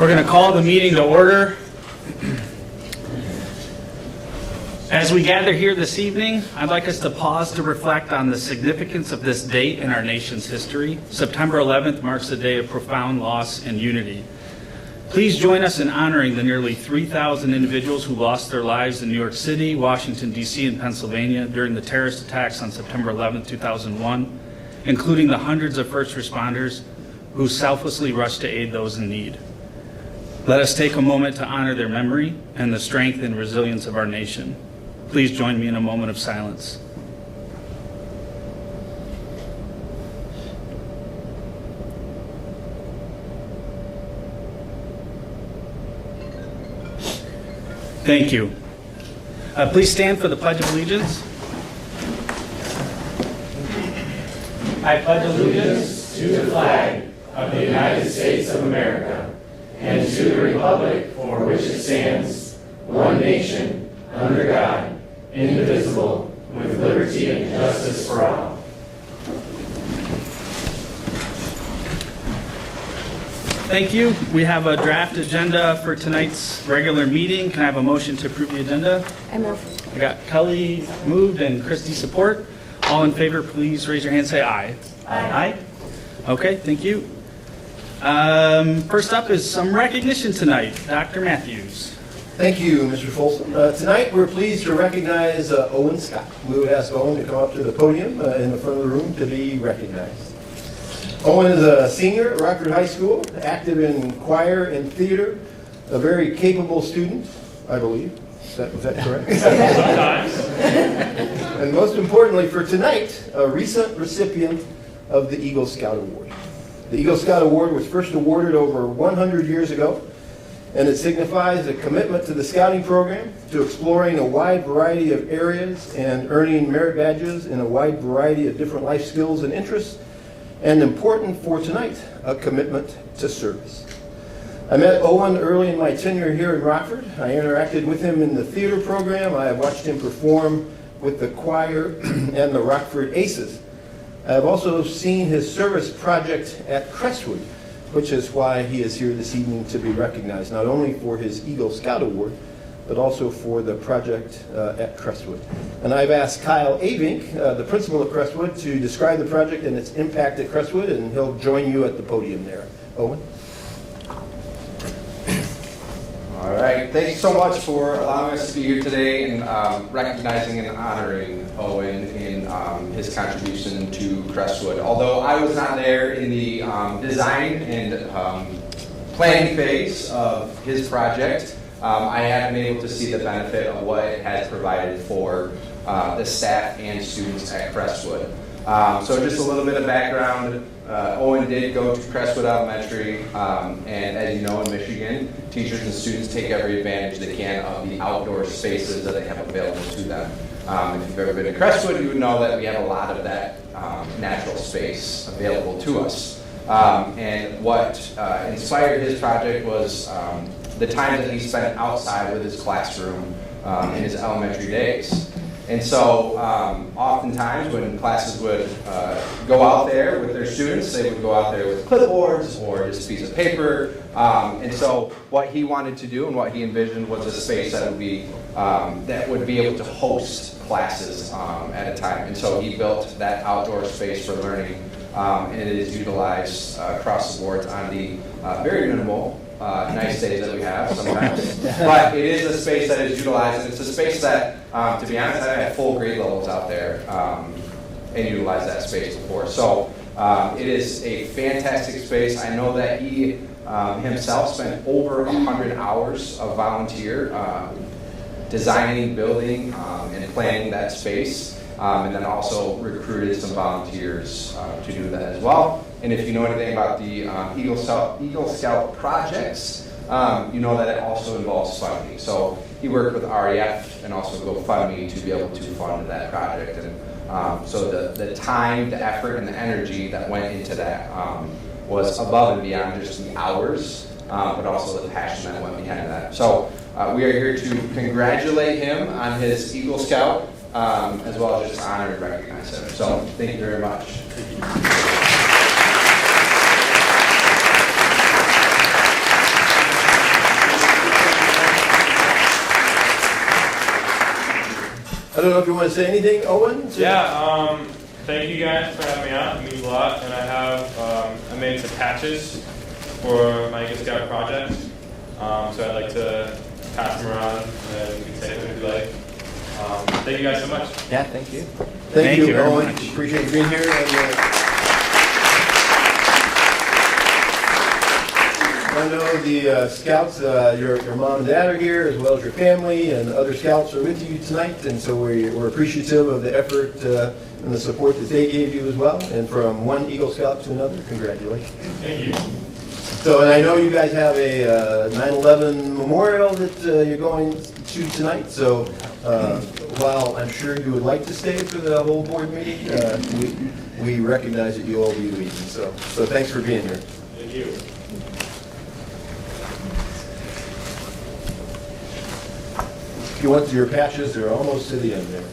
We're going to call the meeting to order. As we gather here this evening, I'd like us to pause to reflect on the significance of this date in our nation's history. September 11th marks a day of profound loss and unity. Please join us in honoring the nearly 3,000 individuals who lost their lives in New York City, Washington, D.C., and Pennsylvania during the terrorist attacks on September 11th, 2001, including the hundreds of first responders who selflessly rushed to aid those in need. Let us take a moment to honor their memory and the strength and resilience of our nation. Please join me in a moment of silence. Thank you. Please stand for the Pledge of Allegiance. I pledge allegiance to the flag of the United States of America and to the republic for which it stands, one nation, under God, indivisible, with liberty and justice for all. Thank you. We have a draft agenda for tonight's regular meeting. Can I have a motion to approve the agenda? I move. I got Kelly moved and Christy support. All in favor, please raise your hand and say aye. Aye. Okay, thank you. First up is some recognition tonight. Dr. Matthews. Thank you, Mr. Folsom. Tonight, we're pleased to recognize Owen Scott. We would ask Owen to come up to the podium in the front of the room to be recognized. Owen is a senior at Rockford High School, active in choir and theater, a very capable student, I believe. Was that correct? Sometimes. And most importantly for tonight, a recent recipient of the Eagle Scout Award. The Eagle Scout Award was first awarded over 100 years ago, and it signifies a commitment to the scouting program, to exploring a wide variety of areas and earning merit badges in a wide variety of different life skills and interests, and important for tonight, a commitment to service. I met Owen early in my tenure here in Rockford. I interacted with him in the theater program. I have watched him perform with the choir and the Rockford Aces. I have also seen his service project at Crestwood, which is why he is here this evening to be recognized, not only for his Eagle Scout Award, but also for the project at Crestwood. And I've asked Kyle Avink, the principal of Crestwood, to describe the project and its impact at Crestwood, and he'll join you at the podium there. Owen? All right, thanks so much for allowing us to be here today and recognizing and honoring Owen in his contribution to Crestwood. Although I was not there in the design and planning phase of his project, I have been able to see the benefit of what it has provided for the staff and students at Crestwood. So just a little bit of background. Owen did go to Crestwood Elementary, and as you know, in Michigan, teachers and students take every advantage they can of the outdoor spaces that they have available to them. If you've ever been to Crestwood, you would know that we have a lot of that natural space available to us. And what inspired his project was the time that he spent outside with his classroom in his elementary days. And so oftentimes when classes would go out there with their students, they would go out there with clipboards or just a piece of paper. And so what he wanted to do and what he envisioned was a space that would be able to host classes at a time. And so he built that outdoor space for learning, and it is utilized across the board on the very minimal nice days that we have sometimes. But it is a space that is utilized, and it's a space that, to be honest, I had full grade levels out there and utilized that space before. So it is a fantastic space. I know that he himself spent over 100 hours of volunteer designing, building, and planning that space. And then also recruited some volunteers to do that as well. And if you know anything about the Eagle Scout projects, you know that it also involves funding. So he worked with REF and also GoFundMe to be able to fund that project. And so the time, the effort, and the energy that went into that was above and beyond just the hours, but also the passion that went behind that. So we are here to congratulate him on his Eagle Scout, as well as just honor and recognize him. So thank you very much. don't know if you want to say anything, Owen? Yeah, thank you guys for having me out. It means a lot. And I made some patches for my Eagle Scout project. So I'd like to pass them around and you can say them if you like. Thank you guys so much. Yeah, thank you. Thank you, very Owen. much. Appreciate you being here. I know the scouts, your mom and dad are here, as well as your family, and other scouts are with you tonight, and so we're appreciative of the effort and the support that they gave you as well. And from one Eagle Scout to another, congratulations. Thank you. So, and I know you guys have a 9/11 memorial that you're going to tonight, so while I'm sure you would like to stay for the whole board meeting, we recognize that you all be leaving, so thanks for being here. Thank you. If you want your patches, they're almost to the end there.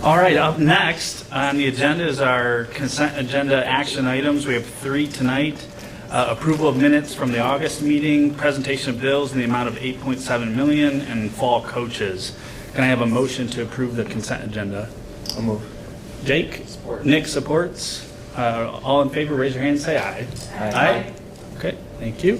All right, up next on the agenda is our consent agenda action items. We have 3 tonight. Approval of minutes from the August meeting, presentation of bills in the amount of $8.7 million, and fall coaches. Can I have a motion to approve the consent agenda? I'll move. Jake? Support. Nick supports. All in favor, raise your hand, say aye. Aye. Okay, thank you.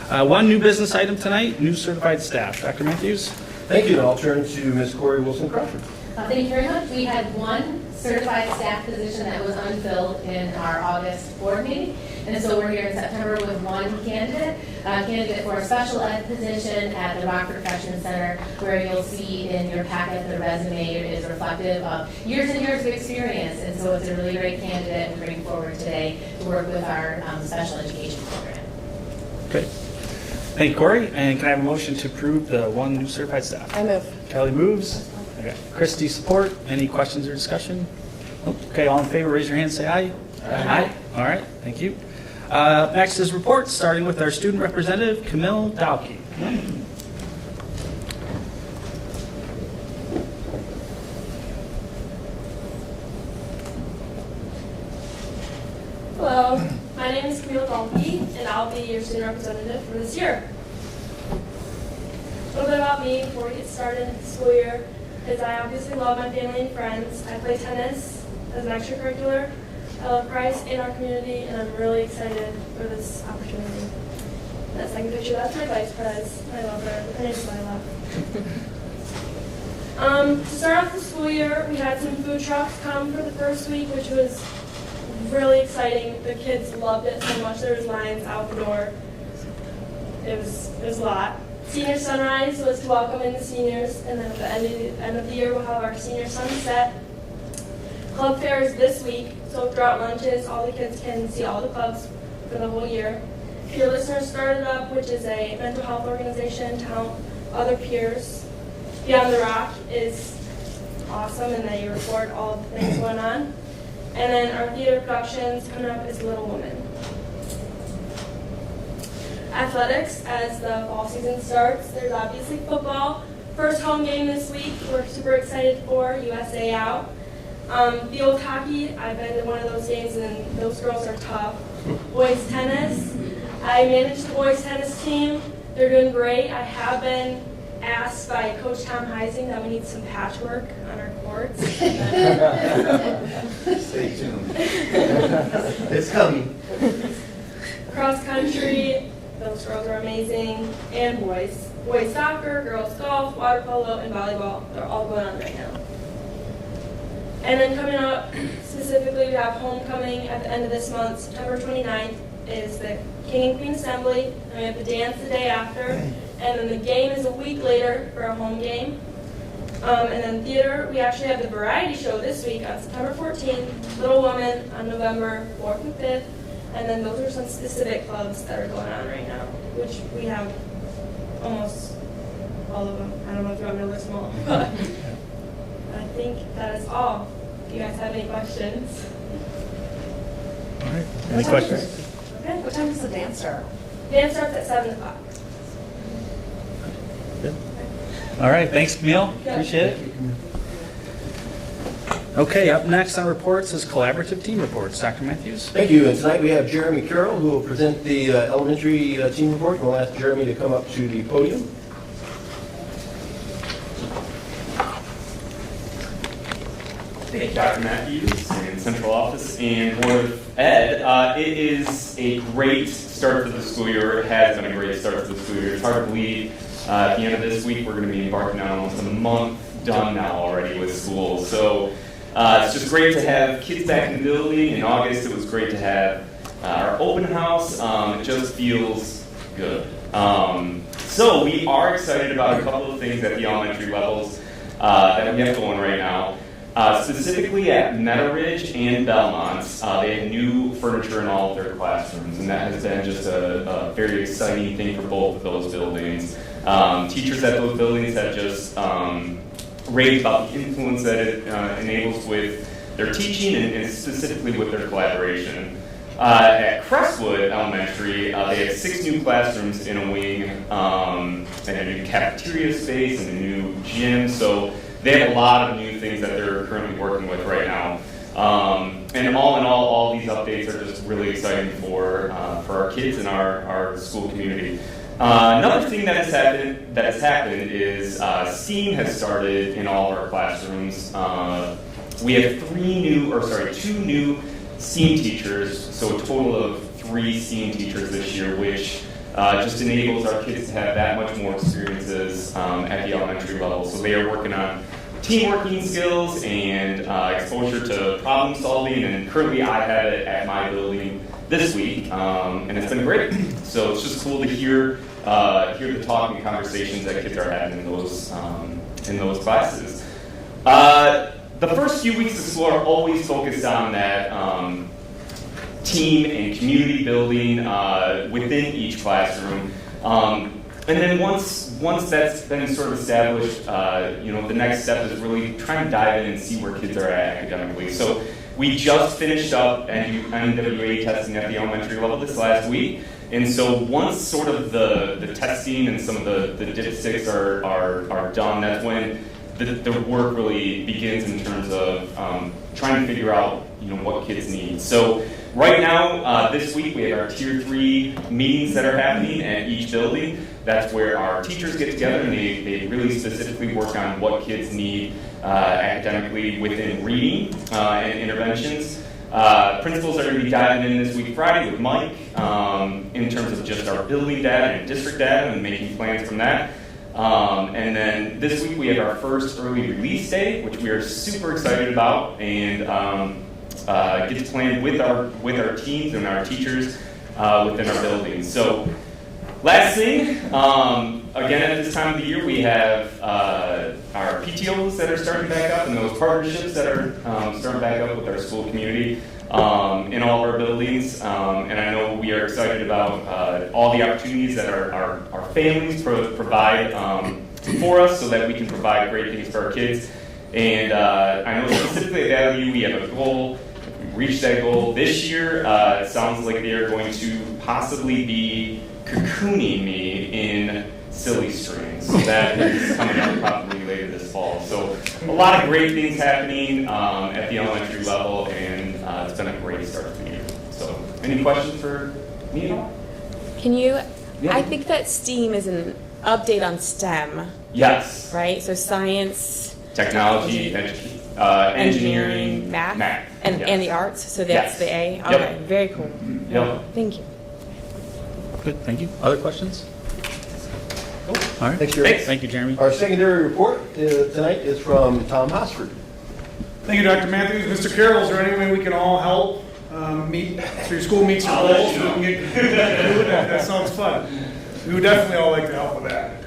One new business item tonight, new certified staff. Dr. Matthews? Thank you, and I'll turn to Ms. Corey Wilson-Crawford. Thank you very much. We had one certified staff position that was unfilled in our August board meeting. And so we're here in September with one candidate for a special ed position at the Rockford Freshman Center, where you'll see in your packet the resume is reflective of years and years of experience. And so it's a really great candidate we bring forward today to work with our special education program. Great. Thank you, Corey. And can I have a motion to approve the one new certified staff? I move. Kelly moves. Okay. Christie, support. Any questions or discussion? Nope. Okay, all in favor, raise your hand, say aye. Aye. All right, thank you. Next is reports, starting with our student representative, Camille Dowkey. Hello, my name is Camille Dalkey, and I'll be your student representative for this year. A little bit about me before we get started in the school year is I obviously love my family and friends. I play tennis as an extracurricular. I love Christ and our community, and I'm really excited for this opportunity. That second picture, that's my vice pres. I love her, and it's my love. To start off the school year, we had some food trucks come for the first week, which was really exciting. The kids loved it so much. There was lines out the door. It was a lot. Senior Sunrise was to welcome in the seniors, and then at the end of the year we'll have our senior sunset. Club fair is this week, so throughout lunches all the kids can see all the clubs for the whole year. Peer Listeners started up, which is a mental health organization to help other peers. Beyond the Rock is awesome, and they record all of the things going on. And then our theater productions coming up is Little Woman. Athletics, as the fall season starts, there's obviously football. First home game this week, we're super excited for, USA out. Field hockey, I've been to one of those games and those girls are tough. Boys tennis, I manage the boys tennis team. They're doing great. I have been asked by Coach Tom Heising that we need some patchwork on our courts. Stay tuned. It's coming. Cross country, those girls are amazing. And boys. Boys soccer, girls golf, water polo, and volleyball. They're all going on right now. And then coming up, specifically, we have homecoming at the end of this month. September 29th is the King and Queen Assembly, and we have the dance the day after. And then the game is a week later for a home game. And then theater, we actually have the variety show this week on September 14th, Little Woman on November 4th and 5th. And then those are some specific clubs that are going on right now, which we have almost all of them. I don't know if you want me to list them all, but I think that is all. If you guys have any questions. All right. Any questions? Okay. What time does the dance start? Dance starts at 7 o'clock. Good. All right. Thanks, Camille. Yeah. Appreciate it. Okay, up next on reports is collaborative team reports. Dr. Matthews? Thank you. And tonight we have Jeremy Carroll, who will present the elementary team report. We'll ask Jeremy to come up to the podium. Thank you, Dr. Matthews in Central Office and Board of Ed. It is a great start to the school year. It has been a great start to the school year. It's hard to believe at the end of this week we're going to be embarking on almost a month done now already with school. So it's just great to have kids back in the building. In August, it was great to have our open house. It just feels good. So we are excited about a couple of things at the elementary levels that we have going right now. Specifically at Meadow Ridge and Belmont, they have new furniture in all of their classrooms, and that has been just a very exciting thing for both of those buildings. Teachers at those buildings have just raved about the influence that it enables with their teaching and specifically with their collaboration. At Crestwood Elementary, they have 6 new classrooms in a wing, and a new cafeteria space and a new gym. So they have a lot of new things that they're currently working with right now. And all in all these updates are just really exciting for our kids and our school community. Another thing that has happened is STEAM has started in all of our classrooms. We have 2 new STEAM teachers, so a total of 3 STEAM teachers this year, which just enables our kids to have that much more experiences at the elementary level. So they are working on team working skills and exposure to problem solving, and currently I have it at my building this week, and it's been great. So it's just cool to hear the talk and conversations that kids are having in those classes. The first few weeks of school are always focused on that team and community building within each classroom. And then once that's been sort of established, the next step is really trying to dive in and see where kids are at academically. So we just finished up NWA testing at the elementary level this last week. And so once sort of the testing and some of the dipsticks are done, that's when the work really begins in terms of trying to figure out what kids need. So right now, this week, we have our Tier 3 meetings that are happening at each building. That's where our teachers get together and they really specifically work on what kids need academically within reading and interventions. Principals are going to be diving in this week Friday with Mike in terms of just our building data and district data and making plans from that. And then this week we have our first early release day, which we are super excited about, and get to plan with our teams and our teachers within our buildings. So last thing, again at this time of the year we have our PTOs that are starting back up and those partnerships that are starting back up with our school community in all of our buildings. And I know we are excited about all the opportunities that our families provide for us so that we can provide great things for our kids. And I know specifically at Valley U we have a goal. If we reach that goal this year, it sounds like they are going to possibly be cocooning me in silly strings. So that is coming up probably later this fall. So a lot of great things happening at the elementary level, and it's been a great start to the year. So any questions for me at all? Can you, Yeah. I think that STEAM is an update on STEM, Yes. right? So science, Technology, engineering, math, yes. and the arts. So that's Yes. the A. Yep. Okay, very cool. Yep. Thank you. Good, thank you. Other questions? Cool. All right. Thanks, Jeremy. Thanks. Thank you, Jeremy. Our secondary report tonight is from Tom Hosford. Thank you, Dr. Matthews. Mr. Carroll, is there any way we can all help meet, so your school meets your goals? So we can get, that sounds fun. We would definitely all like to help with that.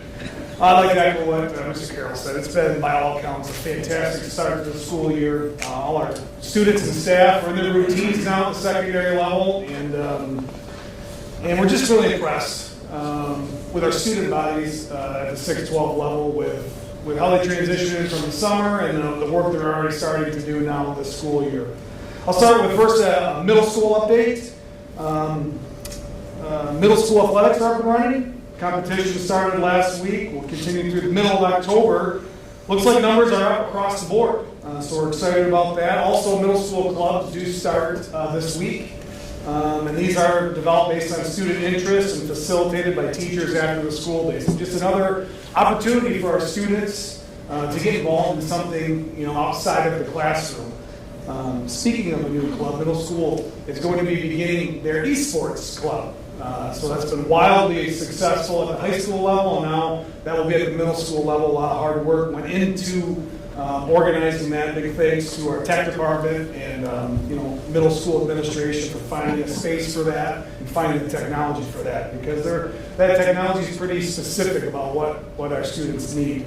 I'd like to echo what Mr. Carroll said. It's been, by all accounts, a fantastic start to the school year. All our students and staff are in their routines now at the secondary level, and we're just really impressed with our student bodies at the 6-12 level with how they transitioned from the summer and the work they're already starting to do now this school year. I'll start with first a middle school update. Middle school athletics are up and running. Competition started last week. We'll continue through the middle of October. Looks like numbers are up across the board. So we're excited about that. Also, middle school clubs do start this week. And these are developed based on student interest and facilitated by teachers after the school day. So just another opportunity for our students to get involved in something outside of the classroom. Speaking of a new club, middle school is going to be beginning their esports club. So that's been wildly successful at the high school level, and now that will be at the middle school level. A lot of hard work went into organizing that. Big thanks to our tech department and middle school administration for finding a space for that and finding the technology for that, because that technology is pretty specific about what our students need.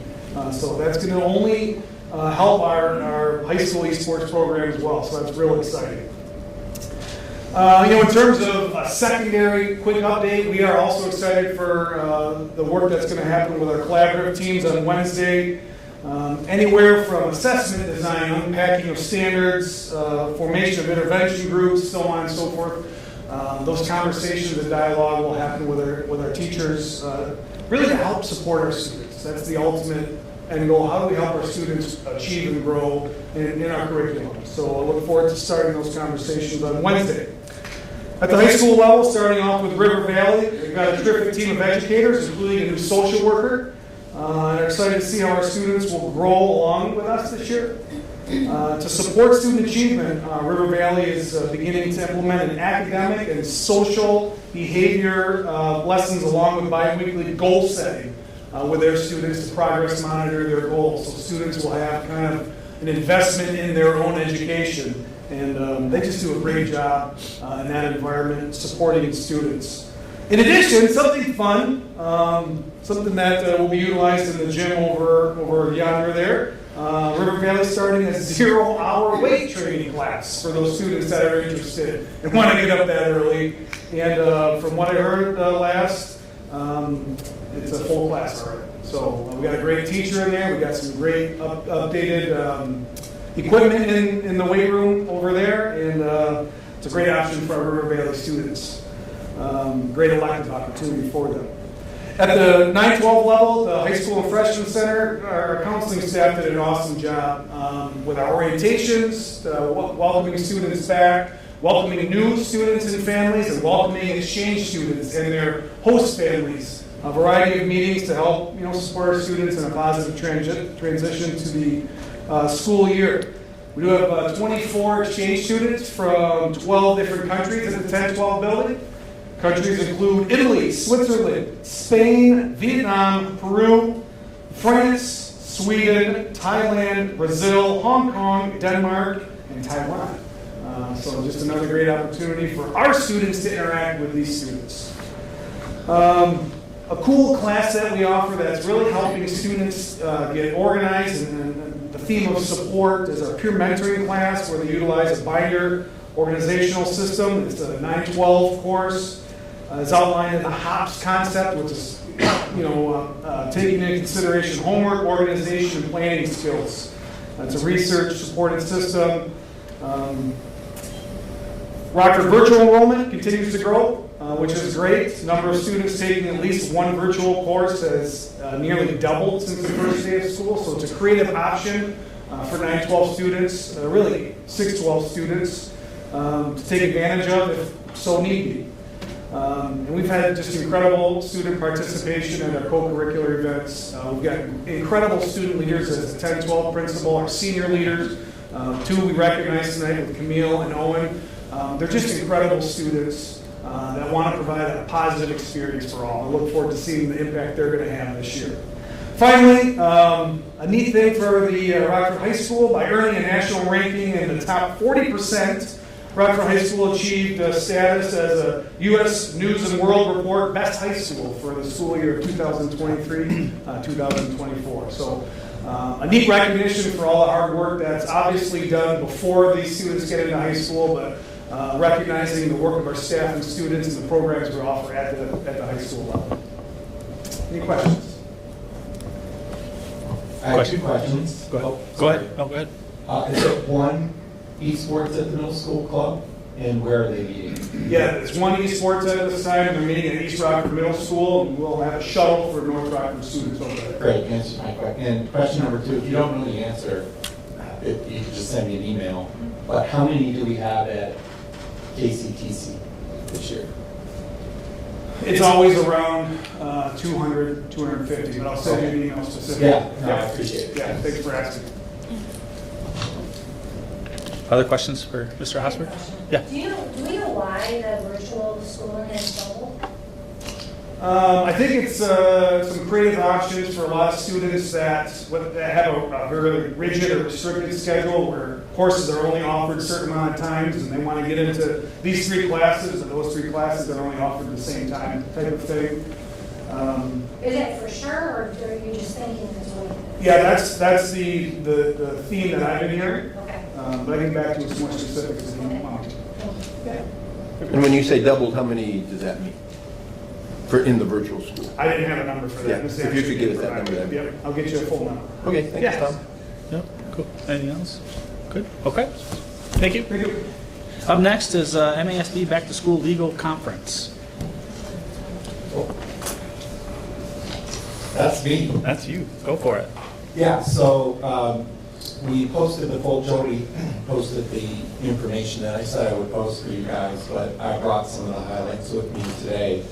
So that's going to only help our high school esports program as well. So that's real exciting. In terms of a secondary quick update, we are also excited for the work that's going to happen with our collaborative teams on Wednesday. Anywhere from assessment design, unpacking of standards, formation of intervention groups, so on and so forth. Those conversations and dialogue will happen with our teachers, really to help support our students. That's the ultimate end goal. How do we help our students achieve and grow in our curriculum? So I look forward to starting those conversations on Wednesday. At the high school level, starting off with River Valley, we've got a terrific team of educators, including a new social worker. I'm excited to see how our students will grow along with us this year. To support student achievement, River Valley is beginning to implement an academic and social behavior lessons along with bi-weekly goal setting with their students to progress monitor their goals. So students will have kind of an investment in their own education. And they just do a great job in that environment, supporting students. In addition, something fun, something that will be utilized in the gym over yonder there. River Valley starting a 0-hour weight training class for those students that are interested and want to get up that early. And from what I heard last, it's a full class already. So we got a great teacher in there. We got some great updated equipment in the weight room over there, and it's a great option for our River Valley students. Great elective opportunity for them. At the 9-12 level, the high school and freshman center, our counseling staff did an awesome job with our orientations, welcoming students back, welcoming new students and families, and welcoming exchange students and their host families. A variety of meetings to help support our students in a positive transition to the school year. We do have 24 exchange students from 12 different countries in the 10-12 building. Countries include Italy, Switzerland, Spain, Vietnam, Peru, France, Sweden, Thailand, Brazil, Hong Kong, Denmark, and Taiwan. So just another great opportunity for our students to interact with these students. A cool class that we offer that's really helping students get organized, and the theme of support is our peer mentoring class, where they utilize a binder organizational system. It's a 9-12 course. It's outlined in the HOPS concept, which is taking into consideration homework, organization, and planning skills. It's a research-supported system. Rockford virtual enrollment continues to grow, which is great. Number of students taking at least one virtual course has nearly doubled since the first day of school, so it's a creative option for 9-12 students, really 6-12 students, to take advantage of if so need be. And we've had just incredible student participation in our co-curricular events. We've got incredible student leaders as the 10-12 principal, our senior leaders, two we recognize tonight with Camille and Owen. They're just incredible students that want to provide a positive experience for all. I look forward to seeing the impact they're going to have this year. Finally, a neat thing for the Rockford High School, by earning a national ranking in the top 40%, Rockford High School achieved status as a U.S. News and World Report Best High School for the school year 2023-2024. So a neat recognition for all the hard work that's obviously done before these students get into high school, but recognizing the work of our staff and students and the programs we offer at the high school level. Any questions? I have two questions. Go ahead. Go ahead. Is it one esports at the middle school club, and where are they meeting? Yeah, it's one esports at this time. They're meeting at East Rockford Middle School, and we'll have a shuttle for North Rockford students over there. Great, answer my question. And question number two, if you don't know the answer, if you could just send me an email. But how many do we have at KCTC this year? It's always around 200, 250, but I'll send you an email specific. Yeah, no, I appreciate it. Yeah, thanks for asking. Other questions for Mr. Hosford? Yeah. Do we know why the virtual schooling has doubled? I think it's some creative options for a lot of students that have a very rigid or restricted schedule where courses are only offered a certain amount of times and they want to get into these 3 classes and those 3 classes are only offered at the same time type of thing. Is it for sure, or are you just thinking it's what it is? Yeah, that's the theme that I've been hearing. Okay. But I can get back to you with some more specifics if you want. Okay. And when you say doubled, how many does that mean? For in the virtual school? I didn't have a number for that. Yeah, Ms. if you Anderson could give us that provided number, that'd be it. Yep, I'll get you a full number. Okay, thanks, Yes. Tom. Yep, cool. Anything else? Good, okay. Thank you. Thank you. Up next is MASB Back to School Legal Conference. That's me. That's you, go for it. Yeah, so we posted Jody posted the information that I said I would post for you guys, but I brought some of the highlights with me today.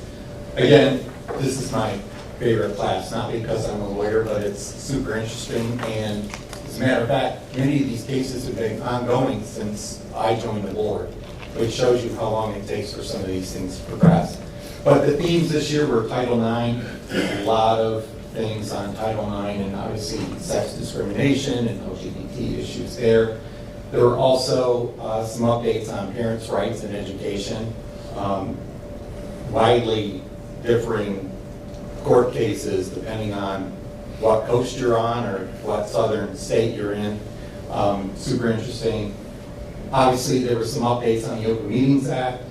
Again, this is my favorite class, not because I'm a lawyer, but it's super interesting. And as a matter of fact, many of these cases have been ongoing since I joined the board, which shows you how long it takes for some of these things to progress. But the themes this year were Title IX, a lot of things on Title IX, and obviously sex discrimination and LGBT issues there. There were also some updates on parents' rights and education, widely differing court cases depending on what coast you're on or what southern state you're in. Super interesting. Obviously, there were some updates on the Open Meetings Act,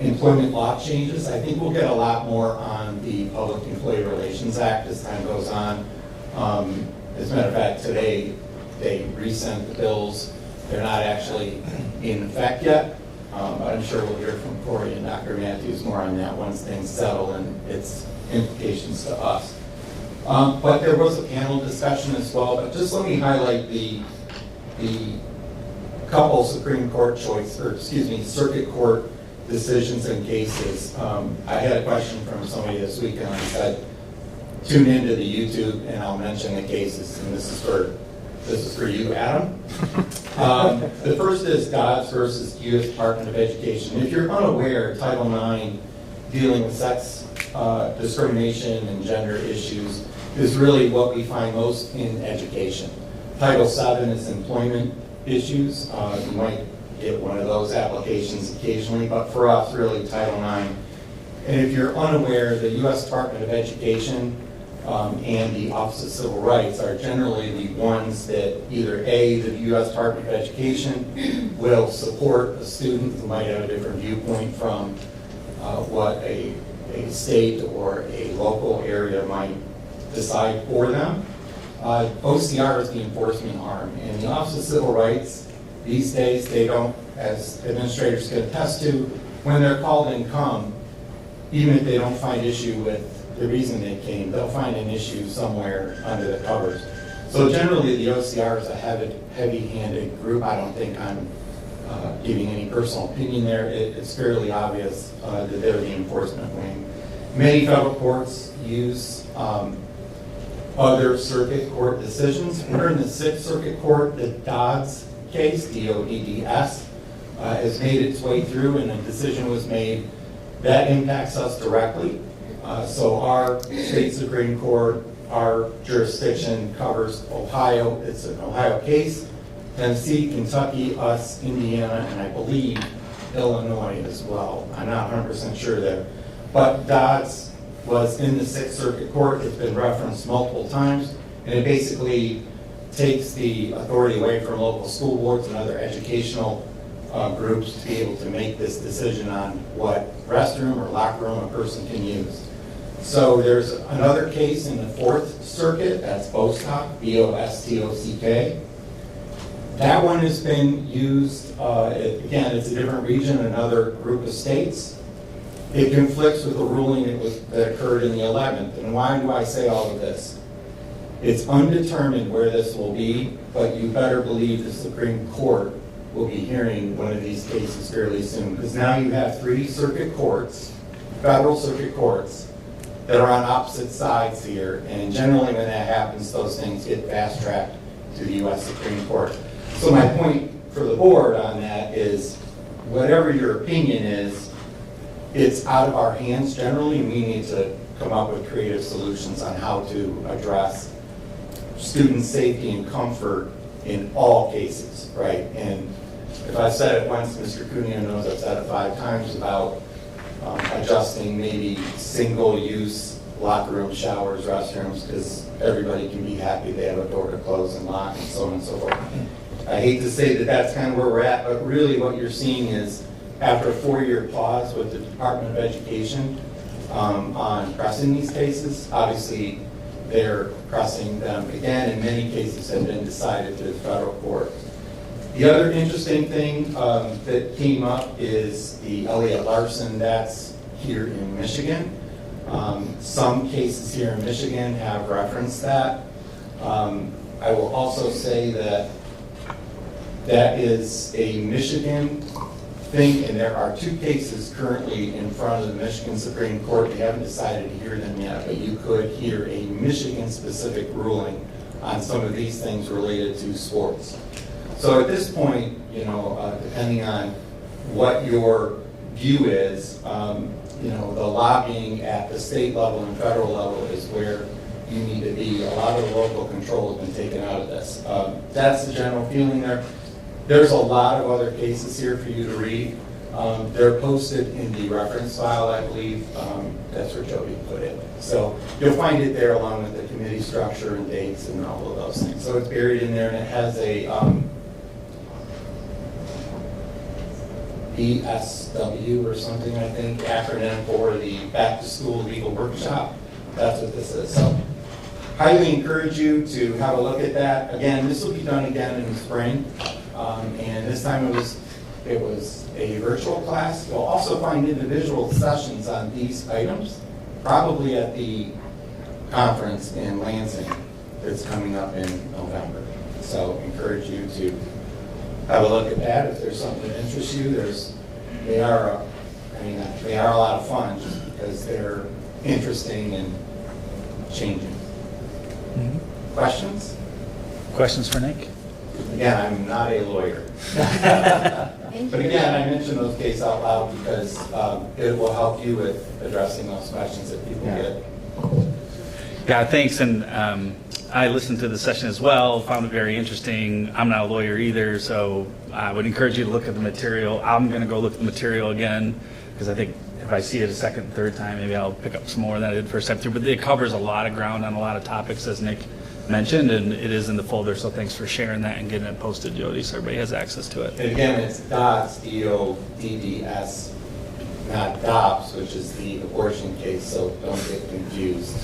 employment law changes. I think we'll get a lot more on the Public Employee Relations Act as time goes on. As a matter of fact, today they resent the bills. They're not actually in effect yet, but I'm sure we'll hear from Corey and Dr. Matthews more on that once things settle and its implications to us. But there was a panel discussion as well, but just let me highlight the couple Supreme Court Circuit Court decisions and cases. I had a question from somebody this week and I said, tune into the YouTube and I'll mention the cases, and this is for you, Adam. The first is Dodds versus U.S. Department of Education. If you're unaware, Title IX dealing with sex discrimination and gender issues is really what we find most in education. Title VII is employment issues. You might get one of those applications occasionally, but for us, really Title IX. And if you're unaware, the U.S. Department of Education and the Office of Civil Rights are generally the ones that either A, the U.S. Department of Education will support a student who might have a different viewpoint from what a state or a local area might decide for them. OCR is the enforcement arm, and the Office of Civil Rights, these days, they don't, as administrators can attest to, when they're called and come, even if they don't find issue with the reason they came, they'll find an issue somewhere under the covers. So generally, the OCR is a heavy-handed group. I don't think I'm giving any personal opinion there. It's fairly obvious that they're the enforcement wing. Many federal courts use other circuit court decisions. We're in the Sixth Circuit Court. The Dodds case, D-O-D-D-S, has made its way through, and a decision was made that impacts us directly. So our state Supreme Court, our jurisdiction covers Ohio. It's an Ohio case. Tennessee, Kentucky, us, Indiana, and I believe Illinois as well. I'm not 100% sure there. But Dodds was in the Sixth Circuit Court. It's been referenced multiple times, and it basically takes the authority away from local school boards and other educational groups to be able to make this decision on what restroom or locker room a person can use. So there's another case in the Fourth Circuit, that's Bostock, B-O-S-T-O-C-K. That one has been used, again, it's a different region, another group of states. It conflicts with the ruling that occurred in the 11th. And why do I say all of this? It's undetermined where this will be, but you better believe the Supreme Court will be hearing one of these cases fairly soon, because now you have 3 circuit courts, federal circuit courts, that are on opposite sides here, and generally when that happens, those things get fast-tracked to the U.S. Supreme Court. So my point for the board on that is, whatever your opinion is, it's out of our hands generally. We need to come up with creative solutions on how to address student safety and comfort in all cases, right? And if I've said it once, Mr. Cuneo knows I've said it 5 times about adjusting maybe single-use locker room, showers, restrooms, because everybody can be happy they have a door to close and lock and so on and so forth. I hate to say that that's kind of where we're at, but really what you're seeing is, after a 4-year pause with the Department of Education on pressing these cases, obviously they're pressing them again, and many cases have been decided to the federal court. The other interesting thing that came up is the Elliott Larson, that's here in Michigan. Some cases here in Michigan have referenced that. I will also say that that is a Michigan thing, and there are 2 cases currently in front of the Michigan Supreme Court. They haven't decided to hear them yet, but you could hear a Michigan-specific ruling on some of these things related to sports. So at this point, you know, depending on what your view is, you know, the lobbying at the state level and federal level is where you need to be. A lot of the local control has been taken out of this. That's the general feeling there. There's a lot of other cases here for you to read. They're posted in the reference file, I believe. That's where Jody put it. So you'll find it there along with the committee structure and dates and all of those things. So it's buried in there, and it has a BSW or something, I think, acronym for the Back to School Legal Workshop. That's what this is. So highly encourage you to have a look at that. Again, this will be done again in the spring. And this time it was a virtual class. You'll also find individual sessions on these items, probably at the conference in Lansing that's coming up in November. So encourage you to have a look at that if there's something that interests you. They are a lot of fun just because they're interesting and changing. Mm-hmm. Questions? Questions for Nick? Again, I'm not a lawyer. But again, I mention those cases out loud because it will help you with addressing those questions that people get. Yeah, thanks. And I listened to the session as well, found it very interesting. I'm not a lawyer either, so I would encourage you to look at the material. I'm going to go look at the material again because I think if I see it a second, third time, maybe I'll pick up some more than I did first time through. But it covers a lot of ground on a lot of topics, as Nick mentioned, and it is in the folder, so thanks for sharing that and getting it posted, Jody, so everybody has access to it. And again, it's DODS, D-O-D-D-S, not DOPS, which is the abortion case, so don't get confused.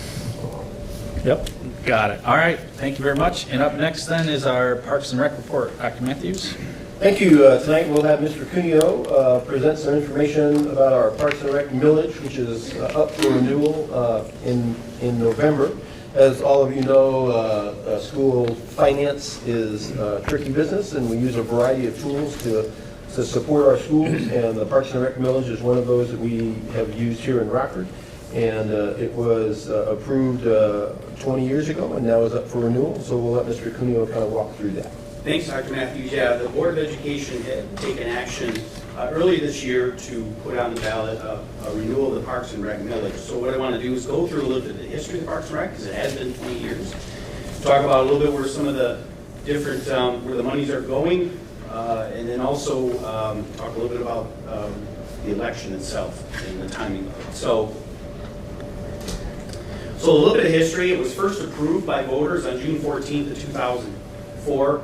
Yep, got it. All right, thank you very much. And up next then is our Parks and Rec report. Dr. Matthews. Thank you. Tonight we'll have Mr. Cuneo present some information about our Parks and Rec millage, which is up for renewal in November. As all of you know, school finance is tricky business, and we use a variety of tools to support our schools, and the Parks and Rec millage is one of those that we have used here in Rockford. And it was approved 20 years ago, and now is up for renewal, so we'll let Mr. Cuneo kind of walk through that. Thanks, Dr. Matthews. Yeah, the Board of Education had taken action early this year to put on the ballot a renewal of the Parks and Rec millage. So what I want to do is go through a little bit of the history of the Parks and Rec, because it has been 20 years. Talk about a little bit where some of the different, where the monies are going, and then also talk a little bit about the election itself and the timing of it. So a little bit of history. It was first approved by voters on June 14th of 2004.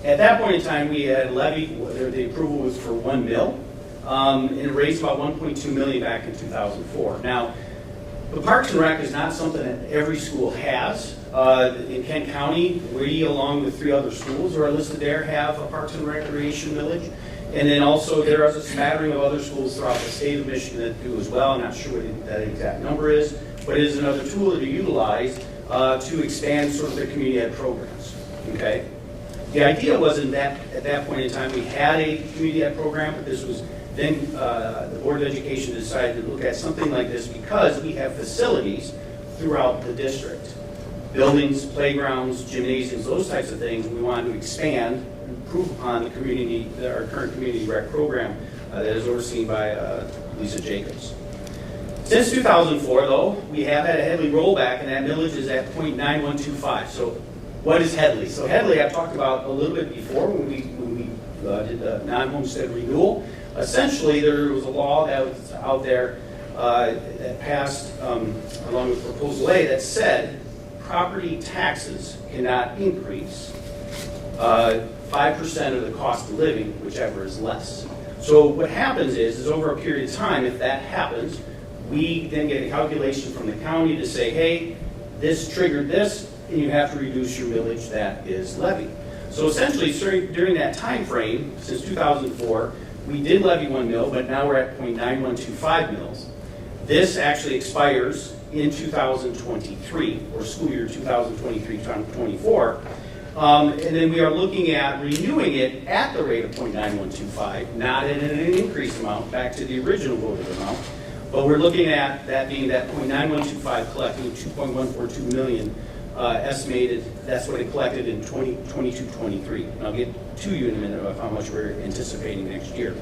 At that point in time, we had levied, the approval was for $1 million, and it raised about $1.2 million back in 2004. Now, the Parks and Rec is not something that every school has. In Kent County, we, along with 3 other schools who are listed there, have a Parks and Recreation village. And then also there is a smattering of other schools throughout the state of Michigan that do as well. I'm not sure what that exact number is, but it is another tool that you utilize to expand sort of the community ed programs, okay? The idea wasn't that at that point in time we had a community ed program, but this was then the Board of Education decided to look at something like this because we have facilities throughout the district. Buildings, playgrounds, gymnasiums, those types of things, we wanted to expand, improve upon the community, our current community rec program that is overseen by Lisa Jacobs. Since 2004, though, we have had a Headley rollback, and that millage is at 0.9125. So what is Headley? So Headley I've talked about a little bit before when we did the non-homestead renewal. Essentially, there was a law that was out there that passed along with Proposal A that said property taxes cannot increase 5% of the cost of living, whichever is less. So what happens is over a period of time, if that happens, we then get a calculation from the county to say, hey, this triggered this, and you have to reduce your millage that is levied. So essentially, during that time frame, since 2004, we did levy 1 mill, but now we're at 0.9125 mills. This actually expires in 2023, or school year 2023-24. And then we are looking at renewing it at the rate of 0.9125, not in an increased amount, back to the original voted amount. But we're looking at that being that 0.9125 collecting 2.142 million estimated. That's what it collected in 2022-23. And I'll get to you in a minute of how much we're anticipating next year.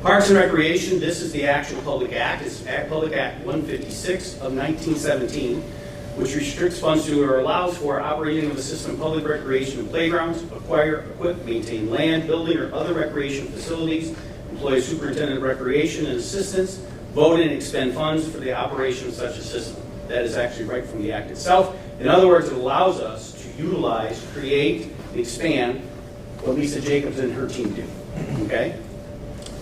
Parks and Recreation, this is the actual public act. It's Public Act 156 of 1917, which restricts funds to or allows for operating of a system of public recreation and playgrounds, acquire, equip, maintain land, building, or other recreation facilities, employ a superintendent of recreation and assistance, vote and expend funds for the operation of such a system. That is actually right from the act itself. In other words, it allows us to utilize, create, and expand what Lisa Jacobs and her team do, okay?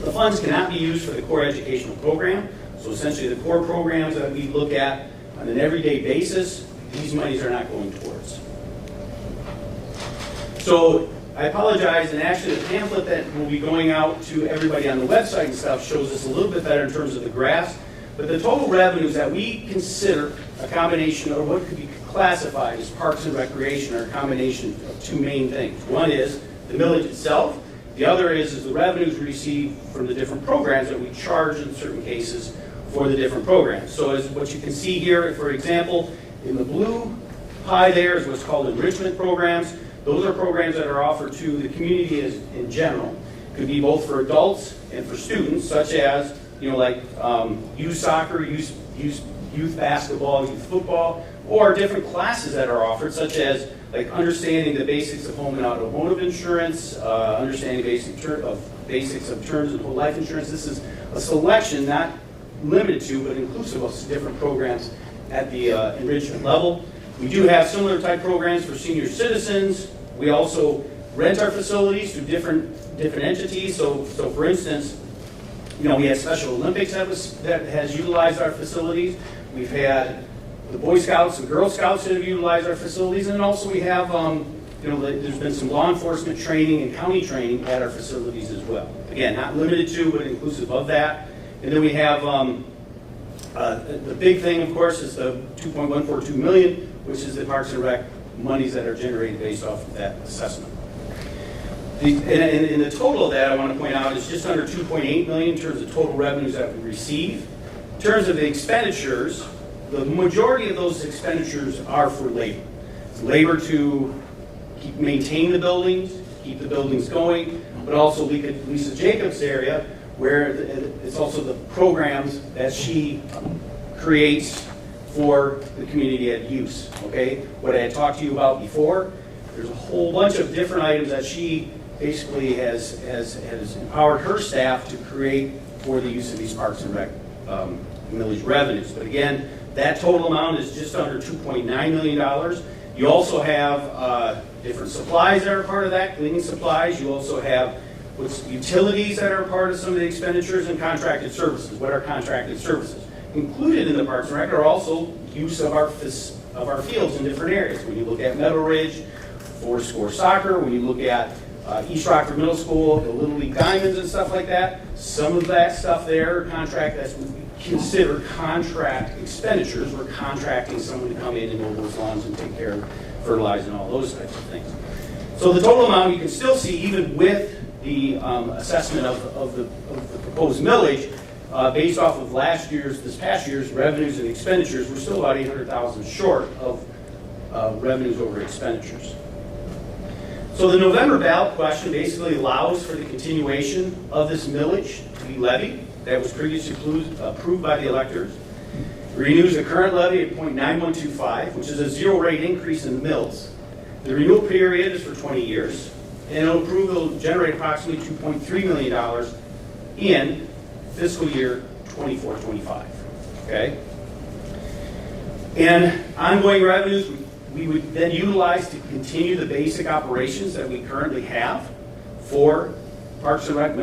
The funds cannot be used for the core educational program. So essentially the core programs that we look at on an everyday basis, these monies are not going towards. So I apologize, and actually the pamphlet that will be going out to everybody on the website and stuff shows this a little bit better in terms of the graphs. But the total revenues that we consider a combination, or what could be classified as parks and recreation, are a combination of two main things. One is the millage itself. The other is the revenues we receive from the different programs that we charge in certain cases for the different programs. So as what you can see here, for example, in the blue pie there is what's called enrichment programs. Those are programs that are offered to the community in general. It could be both for adults and for students, such as, like youth soccer, youth basketball, youth football, or different classes that are offered, such as like understanding the basics of home and automotive insurance, understanding basics of terms and whole life insurance. This is a selection, not limited to, but inclusive of different programs at the enrichment level. We do have similar type programs for senior citizens. We also rent our facilities to different entities. So for instance, we had Special Olympics that has utilized our facilities. We've had the Boy Scouts and Girl Scouts that have utilized our facilities, and then also we have, there's been some law enforcement training and county training at our facilities as well. Again, not limited to, but inclusive of that. And then we have the big thing, of course, is the 2.142 million, which is the Parks and Rec monies that are generated based off of that assessment. And the total of that, I want to point out, is just under 2.8 million in terms of total revenues that we receive. In terms of the expenditures, the majority of those expenditures are for labor. It's labor to maintain the buildings, keep the buildings going, but also Lisa Jacobs' area, where it's also the programs that she creates for the community ed use. Okay, what I had talked to you about before, there's a whole bunch of different items that she basically has empowered her staff to create for the use of these Parks and Rec millage revenues. But again, that total amount is just under $2.9 million. You also have different supplies that are part of that, cleaning supplies. You also have utilities that are part of some of the expenditures, and contracted services. What are contracted services? Included in the Parks and Rec are also use of our fields in different areas. When you look at Meadow Ridge, Fourscore Soccer, when you look at East Rockford Middle School, the Little League Diamonds and stuff like that. Some of that stuff there, contract, that's what we consider contract expenditures. We're contracting someone to come in and mow those lawns and take care of fertilizing and all those types of things. So the total amount you can still see, even with the assessment of the proposed millage, based off of this past year's revenues and expenditures, we're still about $800,000 short of revenues over expenditures. So the November ballot question basically allows for the continuation of this millage to be levied that was previously approved by the electors. It renews the current levy at 0.9125, which is a zero rate increase in the mills. The renewal period is for 20 years, and it'll generate approximately $2.3 million in fiscal year 24-25. Okay? And ongoing revenues we would then utilize to continue the basic operations that we currently have for Parks and Rec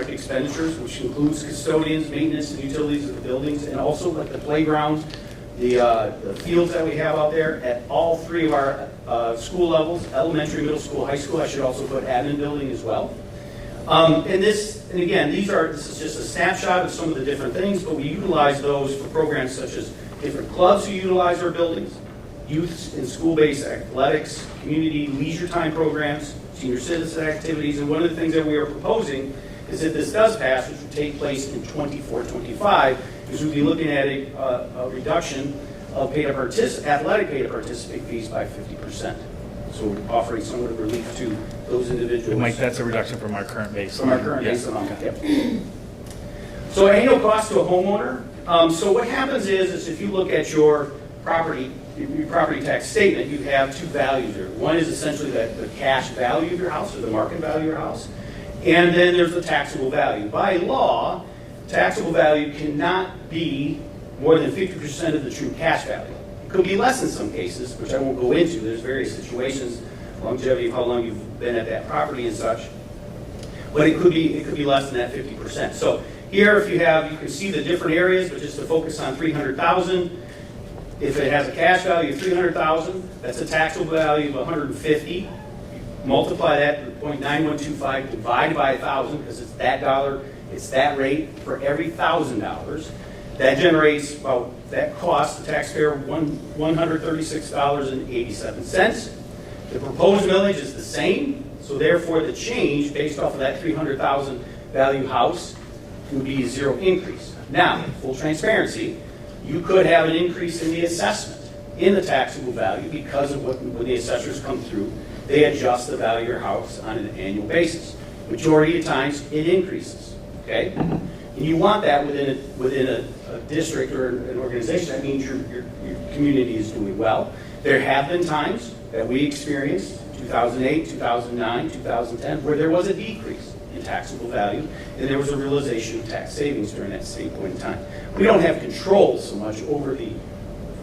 expenditures, which includes custodians, maintenance, and utilities of the buildings, and also like the playgrounds, the fields that we have out there at all three of our school levels, elementary, middle school, high school. I should also put admin building as well. And again, this is just a snapshot of some of the different things, but we utilize those for programs such as different clubs who utilize our buildings, youth and school-based athletics, community leisure time programs, senior citizen activities, and one of the things that we are proposing is that this does pass, which will take place in 24-25, is we'll be looking at a reduction of athletic pay-to-participate fees by 50%. So we're offering somewhat of relief to those individuals. Mike, that's a reduction from our current base. From our current base amount, yep. So annual cost to a homeowner. So what happens is if you look at your property tax statement, you have two values there. One is essentially the cash value of your house, or the market value of your house, and then there's the taxable value. By law, taxable value cannot be more than 50% of the true cash value. It could be less in some cases, which I won't go into. There's various situations, longevity of how long you've been at that property and such, but it could be less than that 50%. So here, if you can see the different areas, but just to focus on 300,000. If it has a cash value of 300,000, that's a taxable value of 150. Multiply that with 0.9125 divided by 1,000, because it's that dollar, it's that rate for every $1,000. That generates that costs the taxpayer $136.87. The proposed millage is the same, so therefore the change based off of that 300,000 value house would be a zero increase. Now, full transparency, you could have an increase in the assessment in the taxable value because of when the assessors come through, they adjust the value of your house on an annual basis. Majority of times, it increases. Okay, and you want that within a district or an organization. That means your community is doing well. There have been times that we experienced 2008, 2009, 2010, where there was a decrease in taxable value, and there was a realization of tax savings during that same point in time. We don't have control so much over the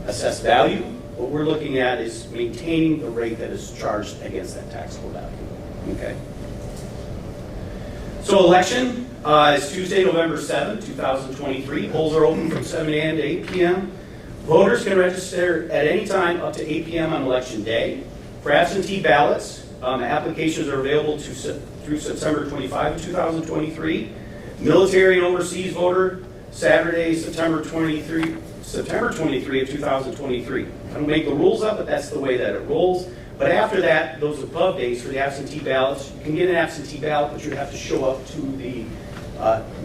assessed value. What we're looking at is maintaining the rate that is charged against that taxable value. Okay. So election is Tuesday, November 7, 2023. Polls are open from 7 a.m. to 8 p.m. Voters can register at any time up to 8 p.m. on election day. For absentee ballots, applications are available through September 25 of 2023. Military and overseas voter, Saturday, September 23 of 2023. I don't make the rules up, but that's the way that it rolls. But after that, those above dates for the absentee ballots, you can get an absentee ballot, but you have to show up to the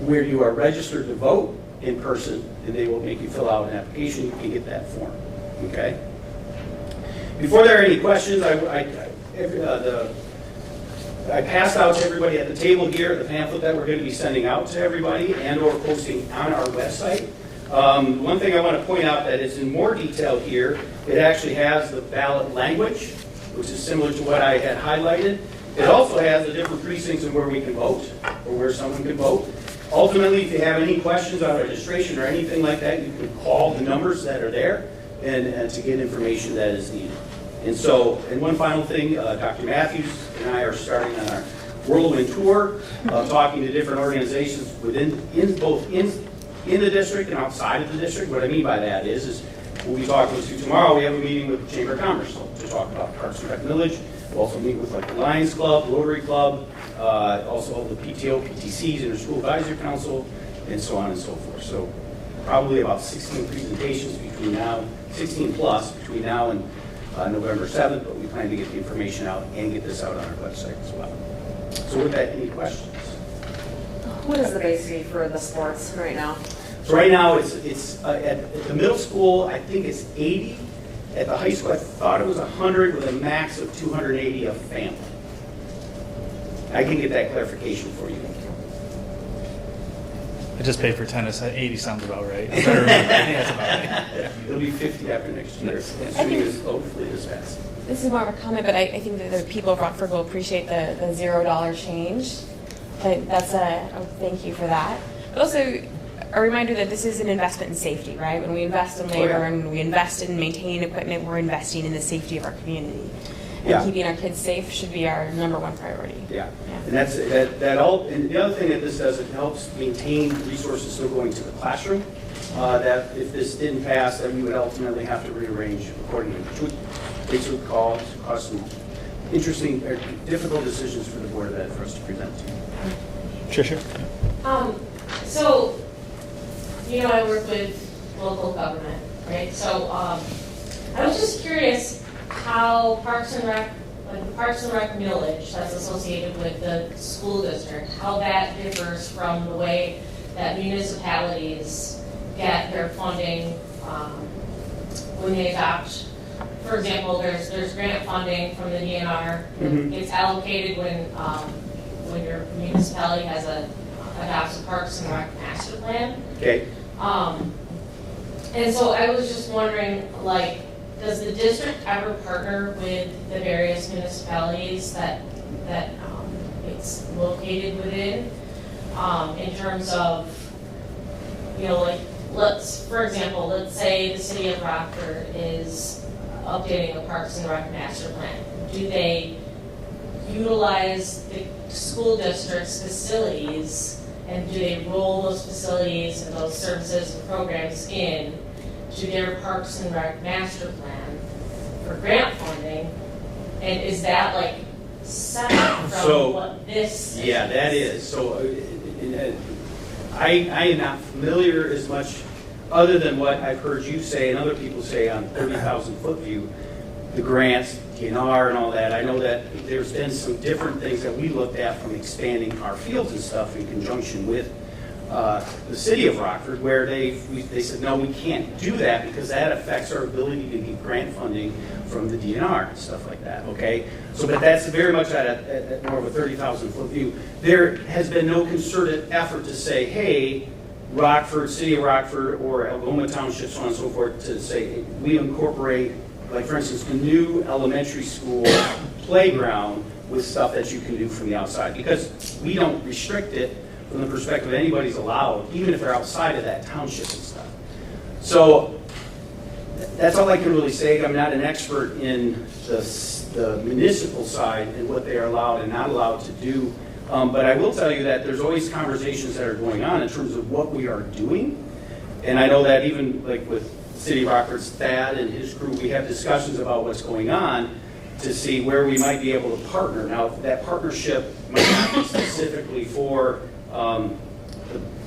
where you are registered to vote in person, and they will make you fill out an application. You can get that form. Okay. Before there are any questions, I passed out to everybody at the table here the pamphlet that we're going to be sending out to everybody and/or posting on our website. One thing I want to point out that is in more detail here, it actually has the ballot language, which is similar to what I had highlighted. It also has the different precincts and where we can vote, or where someone can vote. Ultimately, if you have any questions on registration or anything like that, you can call the numbers that are there and to get information that is needed. And one final thing, Dr. Matthews and I are starting on our whirlwind tour, talking to different organizations both in the district and outside of the district. What I mean by that is we'll be talking to tomorrow. We have a meeting with the Chamber of Commerce to talk about Parks and Rec Village. We'll also meet with like the Lions Club, Rotary Club, also all the PTO, PTCs, Interschool Advisory Council, and so on and so forth. So probably about 16 presentations between now, 16 plus between now and November 7th, but we plan to get the information out and get this out on our website as well. So with that, any questions? What is the base fee for the sports right now? So right now, it's at the middle school, I think it's 80. At the high school, I thought it was 100 with a max of 280 a family. I can get that clarification for you. I just paid for tennis. 80 sounds about right. I better remember. I think that's about right. It'll be 50 after next year. Assuming it's hopefully this fast. This is more of a comment, but I think that the people of Rockford will appreciate the $0 change. But that's a thank you for that. But also a reminder that this is an investment in safety, right? When we invest in labor and we invest in maintaining equipment, we're investing in the safety of our community. And keeping our kids safe should be our #1 priority. Yeah. And that's that all. And the other thing that this does, it helps maintain resources still going to the classroom. That if this didn't pass, then we would ultimately have to rearrange accordingly, which would cause some interesting or difficult decisions for the board of ed for us to present to you. Tricia? So, you know, I work with local government, right? So, I was just curious how Parks and Rec, like the Parks and Rec millage that's associated with the school district, how that differs from the way that municipalities get their funding when they adopt. For example, there's grant funding from the DNR. It's allocated when your municipality has adopts a Parks and Rec master plan. Okay. And so I was just wondering, like, does the district ever partner with the various municipalities that it's located within, in terms of, you know, like, for example, let's say the city of Rockford is updating the Parks and Rec master plan. Do they utilize the school district's facilities, and do they roll those facilities and those services and programs in to their Parks and Rec master plan for grant funding? And is that like separate from what this is? Yeah, that is. So I am not familiar as much, other than what I've heard you say and other people say on 30,000 foot view, the grants, DNR and all that. I know that there's been some different things that we looked at from expanding our fields and stuff in conjunction with the city of Rockford, where they said, no, we can't do that because that affects our ability to get grant funding from the DNR and stuff like that, okay? So, but that's very much at more of a 30,000 foot view. There has been no concerted effort to say, hey, Rockford, city of Rockford, or Algoma Township, so on and so forth, to say we incorporate, like for instance, the new elementary school playground with stuff that you can do from the outside, because we don't restrict it from the perspective anybody's allowed, even if they're outside of that township and stuff. So that's all I can really say. I'm not an expert in the municipal side and what they are allowed and not allowed to do. But I will tell you that there's always conversations that are going on in terms of what we are doing. And I know that even like with City of Rockford's Thad and his crew, we have discussions about what's going on to see where we might be able to partner. Now, that partnership might not be specifically for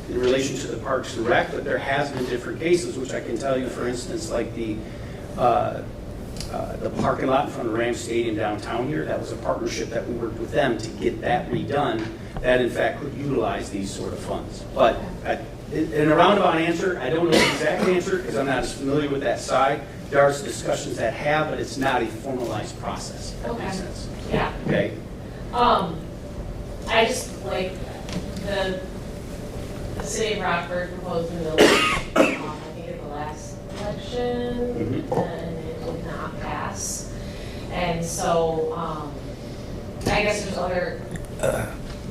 in relation to the Parks and Rec, but there has been different cases, which I can tell you, for instance, like the parking lot in front of Rams Stadium downtown here. That was a partnership that we worked with them to get that redone, that in fact could utilize these sort of funds. But in a roundabout answer, I don't know the exact answer because I'm not as familiar with that side. There are discussions that have, but it's not a formalized process, if that makes sense. Yeah. Okay. I just like the city of Rockford proposed a millage, I think at the last election, and it did not pass. And so I guess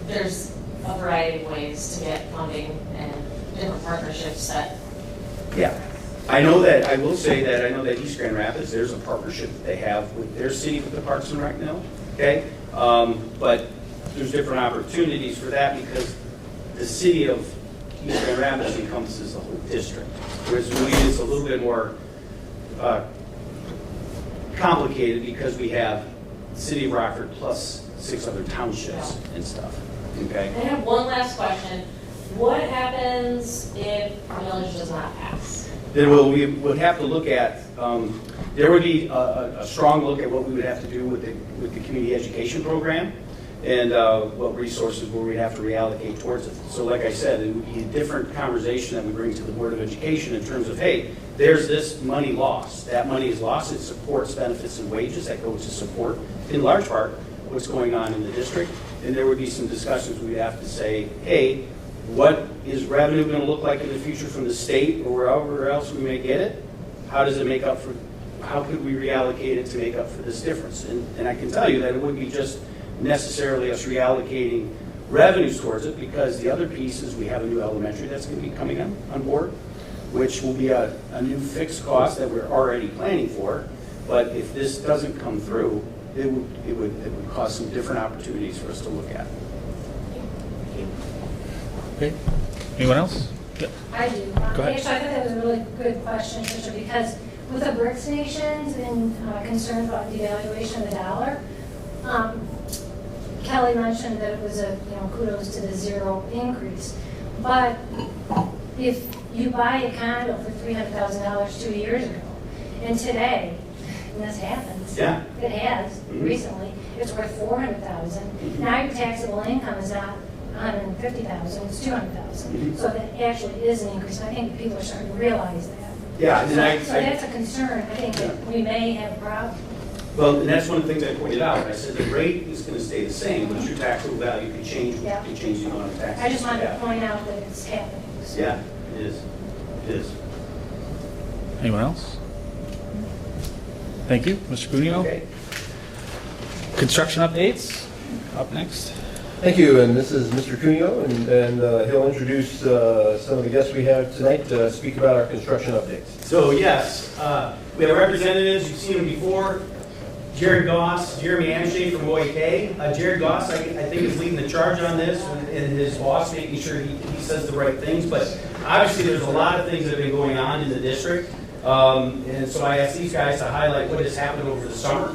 there's a variety of ways to get funding and different partnerships that. Yeah. I know that, I will say that, I know that East Grand Rapids, there's a partnership that they have with their city with the Parks and Rec now, okay? But there's different opportunities for that because the city of East Grand Rapids encompasses the whole district, whereas Louis is a little bit more complicated because we have city of Rockford plus 6 other townships and stuff, okay? I have one last question. What happens if millage does not pass? Then we would have to look at, there would be a strong look at what we would have to do with the community education program and what resources we would have to reallocate towards it. So like I said, it would be a different conversation that we bring to the Board of Education in terms of, hey, there's this money lost. That money is lost. It supports benefits and wages that go to support, in large part, what's going on in the district. And there would be some discussions we'd have to say, hey, what is revenue going to look like in the future from the state or wherever else we may get it? How does it make up for, how could we reallocate it to make up for this difference? And I can tell you that it wouldn't be just necessarily us reallocating revenues towards it, because the other piece is we have a new elementary that's going to be coming on board, which will be a new fixed cost that we're already planning for. But if this doesn't come through, it would cause some different opportunities for us to look at. Okay. Anyone else? I do. Go ahead. Actually, I thought that was a really good question, Tricia, because with the brick stations and concerns about devaluation of the dollar, Kelly mentioned that it was a, kudos to the zero increase. But if you buy a condo for $300,000 2 years ago, and today, and this happens, Yeah. it has recently, it's worth $400,000. Now your taxable income is not $150,000, it's $200,000. So that actually is an increase. I think people are starting to realize that. Yeah, So that's a concern. I think that we may have a problem. Well, and that's one of the things I pointed out. I said the rate is going to stay the same, but your taxable value can change. Yeah. Can change the amount of taxes. I just wanted you to have. point out that it's happening. So. Yeah, it is. It is. Anyone else? Thank you, Mr. Cuneo. Okay. Construction updates, up next. Thank you, and this is Mr. Cuneo, and he'll introduce some of the guests we have tonight to speak about our construction updates. So yes, we have representatives. You've seen them before. Jared Goss, Jeremy Amshay from OAK. Jared Goss, I think, is leading the charge on this, and his boss making sure he says the right things. But obviously, there's a lot of things that have been going on in the district, and so I asked these guys to highlight what has happened over the summer.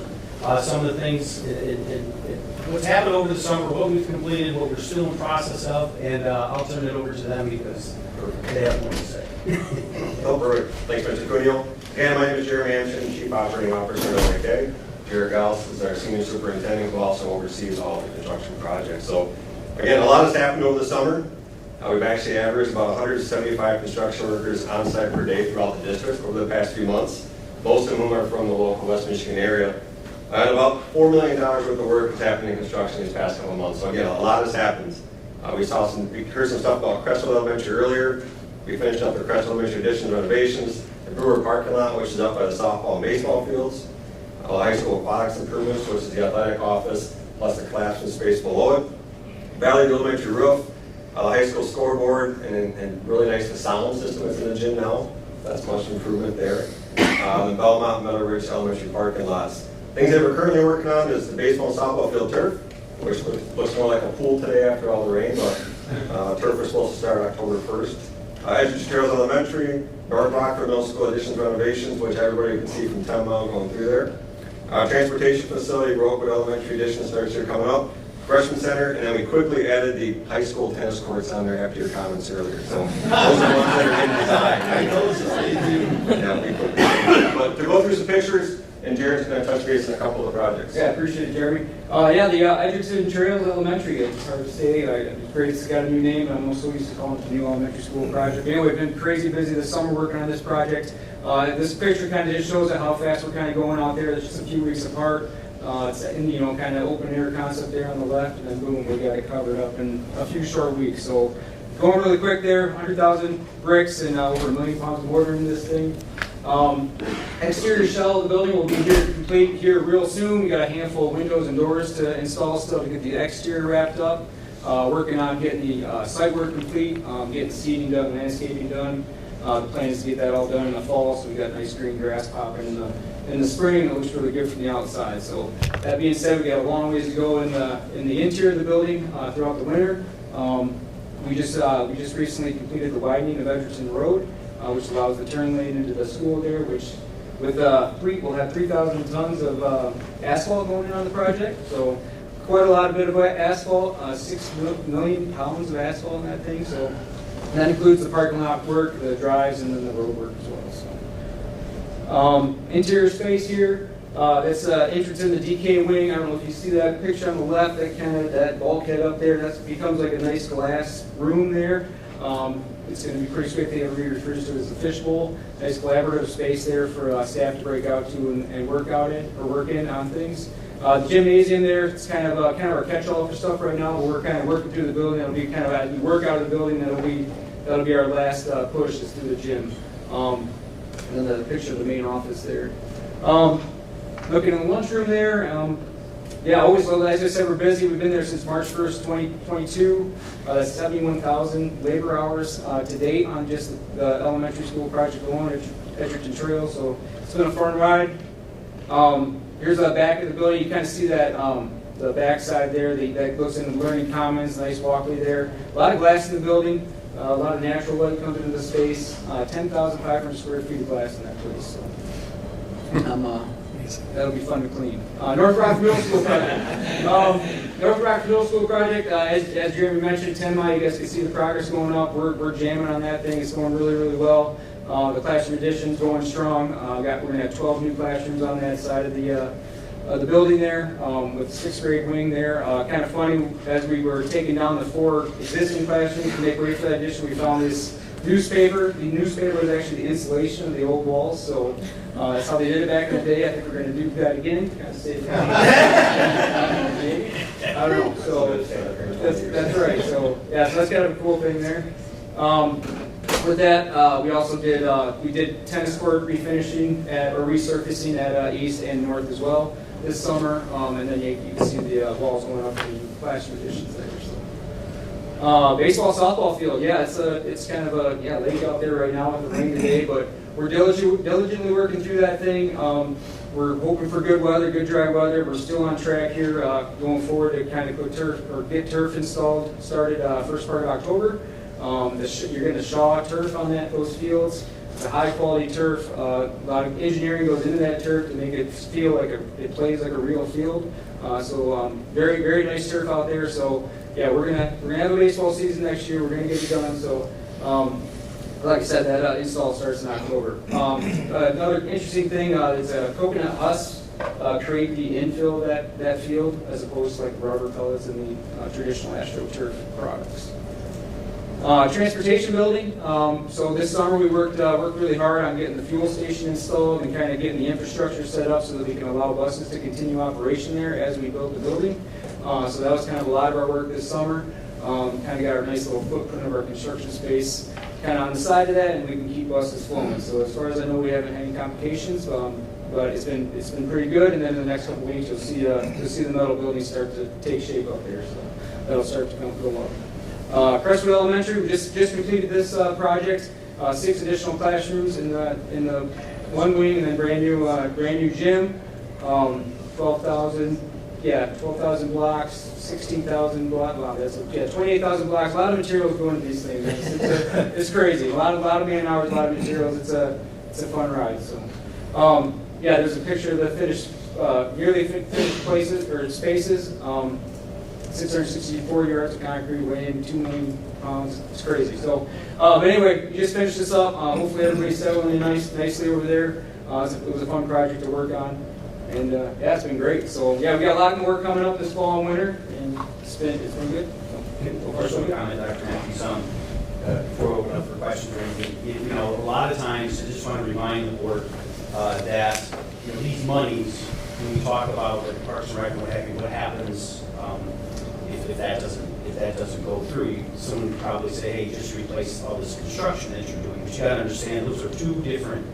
Some of the things, what's happened over the summer, what we've completed, what we're still in process of, and I'll turn it over to them because they have more to say. Oh, perfect. Thanks, Mr. Cuneo. And my name is Jeremy Amshin, Chief Operating Officer at OAK. Jared Gauss is our Senior Superintendent who also oversees all the construction projects. So, again, a lot has happened over the summer. We've actually averaged about 175 construction workers on site per day throughout the district over the past few months, most of whom are from the local West Michigan area. And about $4 million worth of work has happened in construction these past couple of months. So again, a lot has happened. We heard some stuff about Crestwood Elementary earlier. We finished up the Crestwood Elementary addition renovations, the Brewer parking lot, which is up by the softball and baseball fields, high school aquatics improvements, which is the athletic office, plus the classroom space below it, Valley Elementary roof, high school scoreboard, and really nice the sound system that's in the gym now. That's much improvement there. The Belmont and Meadow Ridge Elementary parking lots. Things that we're currently working on is the baseball and softball field turf, which looks more like a pool today after all the rain, but turf is supposed to start October 1st. Edgewood Trails Elementary, North Rockford Middle School additions renovations, which everybody can see from 10 Mile going through there. Transportation facility, Rockwood Elementary addition starts here coming up. Freshman Center, and then we quickly added the high school tennis courts on there after your comments earlier. So those are the ones that are in design. Yeah, we quickly did that. But to go through some pictures, and Jared's going to touch base on a couple of the projects. Yeah, appreciate it, Jeremy. The Edgerton Trails Elementary, it's hard to say. It's great, it's got a new name, but I'm also used to calling it the new elementary school project. Anyway, we've been crazy busy this summer working on this project. This picture kind of just shows how fast we're kind of going out there. It's just a few weeks apart. It's in, kind of open air concept there on the left, and then boom, we got it covered up in a few short weeks. So going really quick there, 100,000 bricks and over 1 million pounds of mortar in this thing. Exterior shell of the building will be complete here real soon. We got a handful of windows and doors to install still to get the exterior wrapped up. Working on getting the site work complete, getting seeding done, landscaping done. The plan is to get that all done in the fall, so we got nice green grass popping in the spring. It looks really good from the outside. So that being said, we got a long ways to go in the interior of the building throughout the winter. We just recently completed the widening of Edgerton Road, which allows the turn lane into the school there, which With we'll have 3,000 tons of asphalt going in on the project, so quite a lot of bit of asphalt, 6 million pounds of asphalt in that thing. So that includes the parking lot work, the drives, and then the road work as well. So interior space here. That's entrance in the DK wing. I don't know if you see that picture on the left. That bulkhead up there. That becomes like a nice glass room there. It's going to be pretty sweet. Everybody refers to it as the fishbowl. Nice collaborative space there for staff to break out to and work in on things. The gymnasium there, it's kind of our catch-all for stuff right now. We're kind of working through the building. It'll be kind of as we work out of the building. That'll be our last push is through the gym. And then the picture of the main office there. Looking in the lunchroom there. Yeah, always, as I said, we're busy. We've been there since March 1st, 2022. 71,000 labor hours to date on just the elementary school project alone at Edgerton Trail. So it's been a fun ride. Here's the back of the building. You kind of see that the back side there. That goes into Learning Commons. Nice walkway there. A lot of glass in the building. A lot of natural light comes into the space. 10,500 square feet of glass in that place. So that'll be fun to clean. North Rockford Middle School project. North Rockford Middle School project, as Jeremy mentioned, 10 mile, you guys can see the progress going up. We're jamming on that thing. It's going really, really well. The classroom addition's going strong. We're going to have 12 new classrooms on that side of the building there, with the 6th grade wing there. Kind of funny, as we were taking down the 4 existing classrooms to make way for that addition, we found this newspaper. The newspaper is actually the insulation of the old walls, so that's how they did it back in the day. I think we're going to do that again. Kind of save I don't know. So that's right. So yeah, so that's kind of a cool thing there. With that, we also did tennis court refinishing or resurfacing at East and North as well this summer, and then you can see the walls going up in the classroom additions there. So. Baseball, softball field, yeah, it's kind of a lake out there right now with the rain today, but we're diligently working through that thing. We're hoping for good weather, good dry weather. We're still on track here going forward to kind of get turf installed. Started first part of October. You're going to shaw turf on those fields. It's a high quality turf. A lot of engineering goes into that turf to make it feel like it plays like a real field. So very, very nice turf out there. So yeah, we're gonna have a baseball season next year. We're gonna get it done. So like I said, that install starts in October. Another interesting thing is coconut husks create the infill of that field as opposed to like rubber pellets and the traditional AstroTurf products. Transportation building. So this summer we worked really hard on getting the fuel station installed and kind of getting the infrastructure set up so that we can allow buses to continue operation there as we build the building. So that was kind of a lot of our work this summer. Kind of got our nice little footprint of our construction space kind of on the side of that, and we can keep buses flowing. So as far as I know, we haven't had any complications, but it's been pretty good. And then in the next couple of weeks, you'll see the metal building start to take shape up there. So that'll start to come along. Crestwood Elementary, we just completed this project. 6 additional classrooms in the one wing, and then brand new gym. 12,000 blocks, 16,000 blocks. Wow, 28,000 blocks. A lot of materials go into these things. It's crazy. A lot of man hours, a lot of materials. It's a fun ride. So, there's a picture of the nearly finished places or spaces. 664 yards of concrete weighing 2 million pounds. It's crazy. So, but anyway, we just finished this up. Hopefully everybody's settling in nicely over there. It was a fun project to work on. And it's been great. So we got a lot more work coming up this fall and winter, and it's been good. First one comment, Dr. Matthews, before we open up for questions or anything, a lot of times I just want to remind the board that these monies, when we talk about the Parks and Rec and what happens if that doesn't go through, someone would probably say, hey, just replace all this construction that you're doing. But you got to understand those are 2 different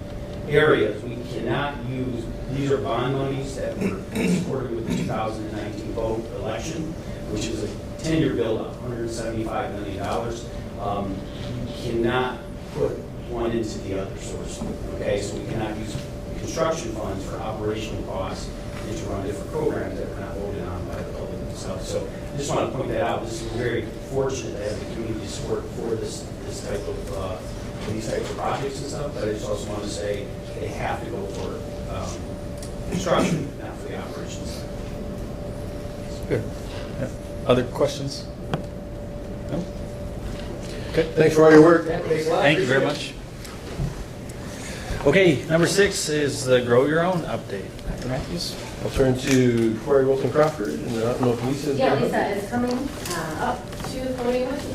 areas. We cannot use, these are bond monies that were supported with the 2019 vote election, which is a 10-year bill of $175 million. You cannot put one into the other source. Okay, so we cannot use construction funds for operational costs and to run different programs that were not voted on by the public themselves. So I just want to point that out. We're very fortunate to have the community support for this type of these types of projects and stuff, but I just also want to say they have to go for construction, not for the operations side. Good. Yeah. Other questions? No? Okay. Thanks for all your work. Thank you very much. Okay, number 6 is the Grow Your Own update. Dr. Matthews? I'll turn to Corey Wilson Crawford, and I don't know if Lisa's Yeah, there. Lisa is coming up to the podium with me.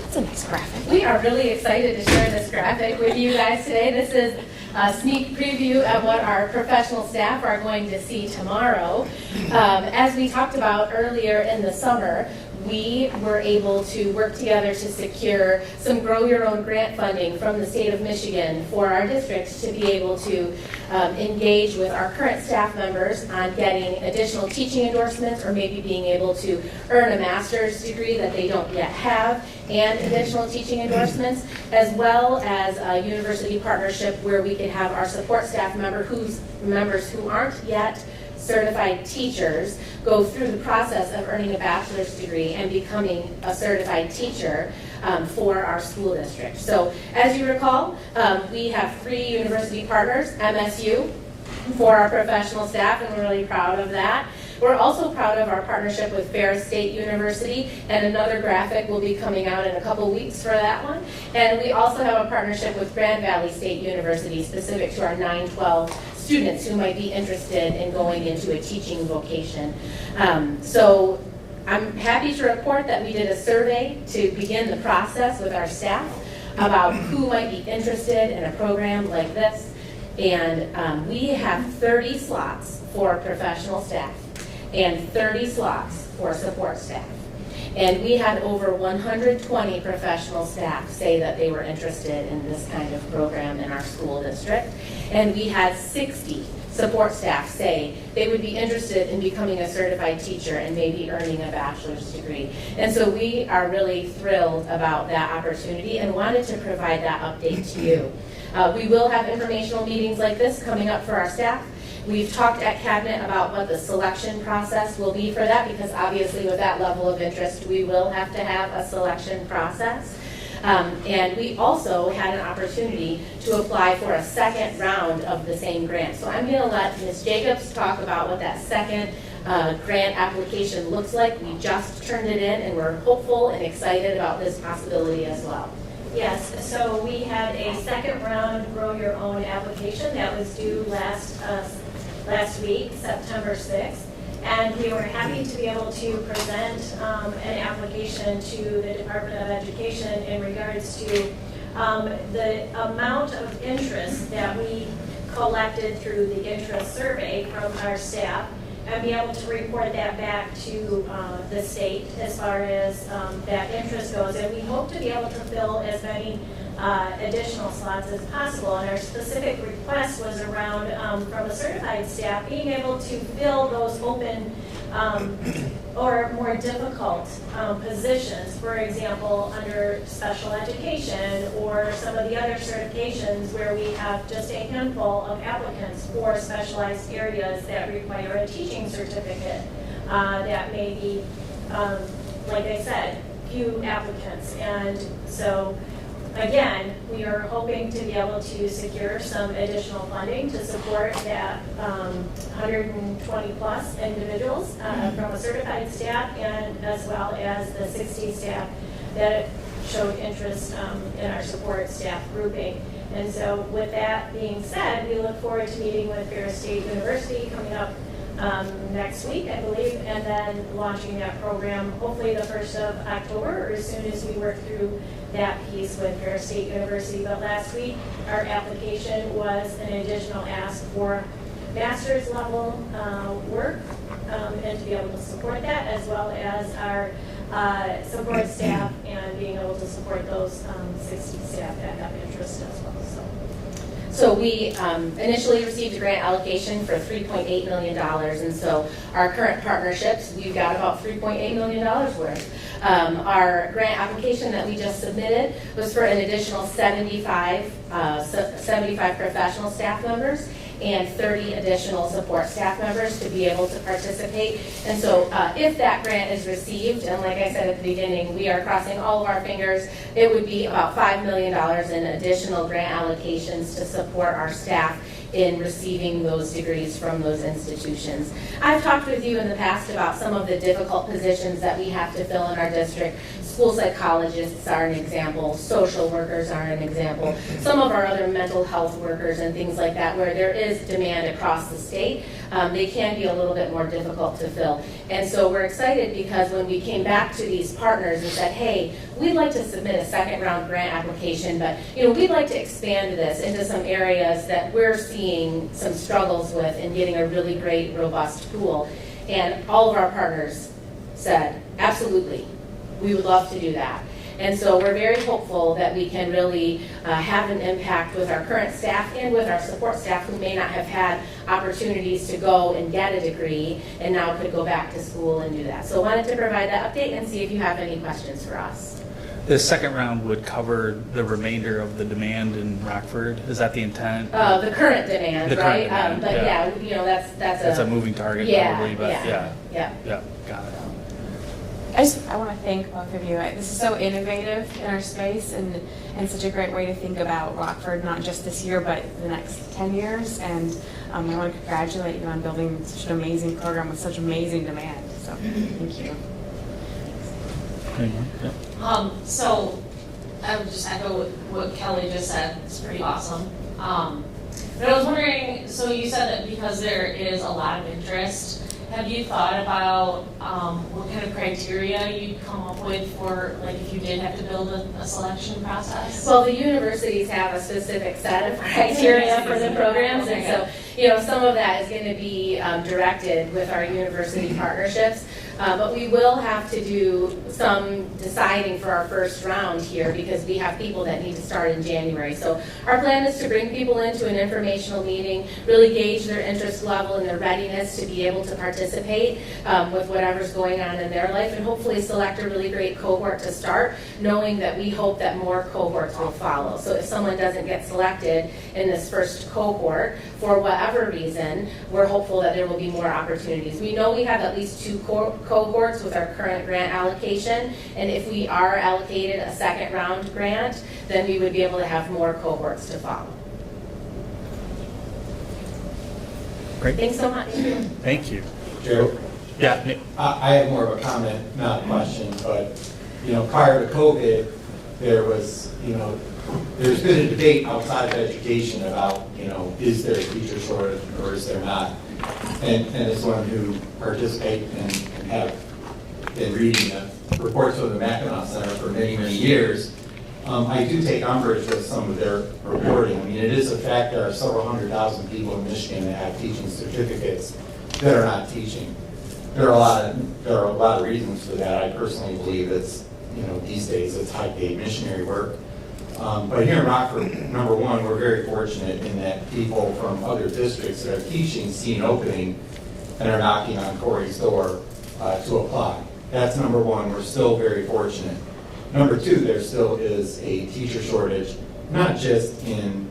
That's a nice graphic. We are really excited to share this graphic with you guys today. This is a sneak preview of what our professional staff are going to see tomorrow. As we talked about earlier in the summer, we were able to work together to secure some Grow Your Own grant funding from the state of Michigan for our districts to be able to engage with our current staff members on getting additional teaching endorsements or maybe being able to earn a master's degree that they don't yet have and additional teaching endorsements, as well as a university partnership where we can have our support staff members who aren't yet certified teachers go through the process of earning a bachelor's degree and becoming a certified teacher for our school district. So as you recall, we have 3 university partners, MSU, for our professional staff, and we're really proud of that. We're also proud of our partnership with Ferris State University, and another graphic will be coming out in a couple weeks for that one. And we also have a partnership with Grand Valley State University specific to our 912 students who might be interested in going into a teaching vocation. So I'm happy to report that we did a survey to begin the process with our staff about who might be interested in a program like this. And we have 30 slots for professional staff and 30 slots for support staff. And we had over 120 professional staff say that they were interested in this kind of program in our school district. And we had 60 support staff say they would be interested in becoming a certified teacher and maybe earning a bachelor's degree. And so we are really thrilled about that opportunity and wanted to provide that update to you. We will have informational meetings like this coming up for our staff. We've talked at Cabinet about what the selection process will be for that, because obviously with that level of interest, we will have to have a selection process. And we also had an opportunity to apply for a second round of the same grant. So I'm going to let Ms. Jacobs talk about what that second grant application looks like. We just turned it in, and we're hopeful and excited about this possibility as well. Yes, so we had a second round Grow Your Own application that was due last week, September 6th. And we were happy to be able to present an application to the Department of Education in regards to the amount of interest that we collected through the interest survey from our staff, and be able to report that back to the state as far as that interest goes. And we hope to be able to fill as many additional slots as possible. And our specific request was around, from the certified staff, being able to fill those open or more difficult positions, for example, under special education or some of the other certifications where we have just a handful of applicants for specialized areas that require a teaching certificate. That may be, like I said, few applicants. And so again, we are hoping to be able to secure some additional funding to support that 120 plus individuals from a certified staff, and as well as the 60 staff that showed interest in our support staff grouping. And so with that being said, we look forward to meeting with Ferris State University coming up next week, I believe, and then launching that program hopefully the 1st of October, or as soon as we work through that piece with Ferris State University. But last week, our application was an additional ask for master's level work, and to be able to support that, as well as our support staff, and being able to support those 60 staff that have interest as well. So we initially received a grant allocation for $3.8 million, and so our current partnerships, we've got about $3.8 million worth. Our grant application that we just submitted was for an additional 75 professional staff members, and 30 additional support staff members to be able to participate. And so if that grant is received, and like I said at the beginning, we are crossing all of our fingers, it would be about $5 million in additional grant allocations to support our staff in receiving those degrees from those institutions. I've talked with you in the past about some of the difficult positions that we have to fill in our district. School psychologists are an example, social workers are an example, some of our other mental health workers and things like that, where there is demand across the state. They can be a little bit more difficult to fill. And so we're excited because when we came back to these partners and said, hey, we'd like to submit a second round grant application, but we'd like to expand this into some areas that we're seeing some struggles with in getting a really great, robust pool. And all of our partners said, absolutely, we would love to do that. And so we're very hopeful that we can really have an impact with our current staff and with our support staff who may not have had opportunities to go and get a degree and now could go back to school and do that. So I wanted to provide that update and see if you have any questions for us. The second round would cover the remainder of the demand in Rockford. Is that the intent? The current demand, The current right? demand, But yeah. That's a moving target, yeah, probably, but yeah. got it. I want to thank both of you. This is so innovative in our space and such a great way to think about Rockford, not just this year, but the next 10 years. And I want to congratulate you on building such an amazing program with such amazing demand. So thank you. So I would just echo what Kelly just said. It's pretty awesome. But I was wondering, so you said that because there is a lot of interest, have you thought about what kind of criteria you'd come up with for, like, if you did have to build a selection process? Well, the universities have a specific set of criteria for the programs, and so some of that is going to be directed with our university partnerships. But we will have to do some deciding for our first round here because we have people that need to start in January. So our plan is to bring people into an informational meeting, really gauge their interest level and their readiness to be able to participate with whatever's going on in their life and hopefully select a really great cohort to start, knowing that we hope that more cohorts will follow. So if someone doesn't get selected in this first cohort, for whatever reason, we're hopeful that there will be more opportunities. We know we have at least 2 cohorts with our current grant allocation, and if we are allocated a second round grant, then we would be able to have more cohorts to follow. Great. Thanks so much. Thank you. Joe? Yeah. Nick. I have more of a comment, not a question, but, prior to COVID, there's been a debate outside of education about, is there a teacher shortage or is there not? And as one who participate and have been reading the reports of the Mackinac Center for many, many years, I do take umbrage with some of their reporting. I mean, it is a fact there are several 100,000 people in Michigan that have teaching certificates that are not teaching. There are a lot of reasons for that. I personally believe it's, these days it's high-paid missionary work. But here in Rockford, number one, we're very fortunate in that people from other districts that are teaching see an opening and are knocking on Corey's door to apply. That's number one. We're still very fortunate. Number two, there still is a teacher shortage, not just in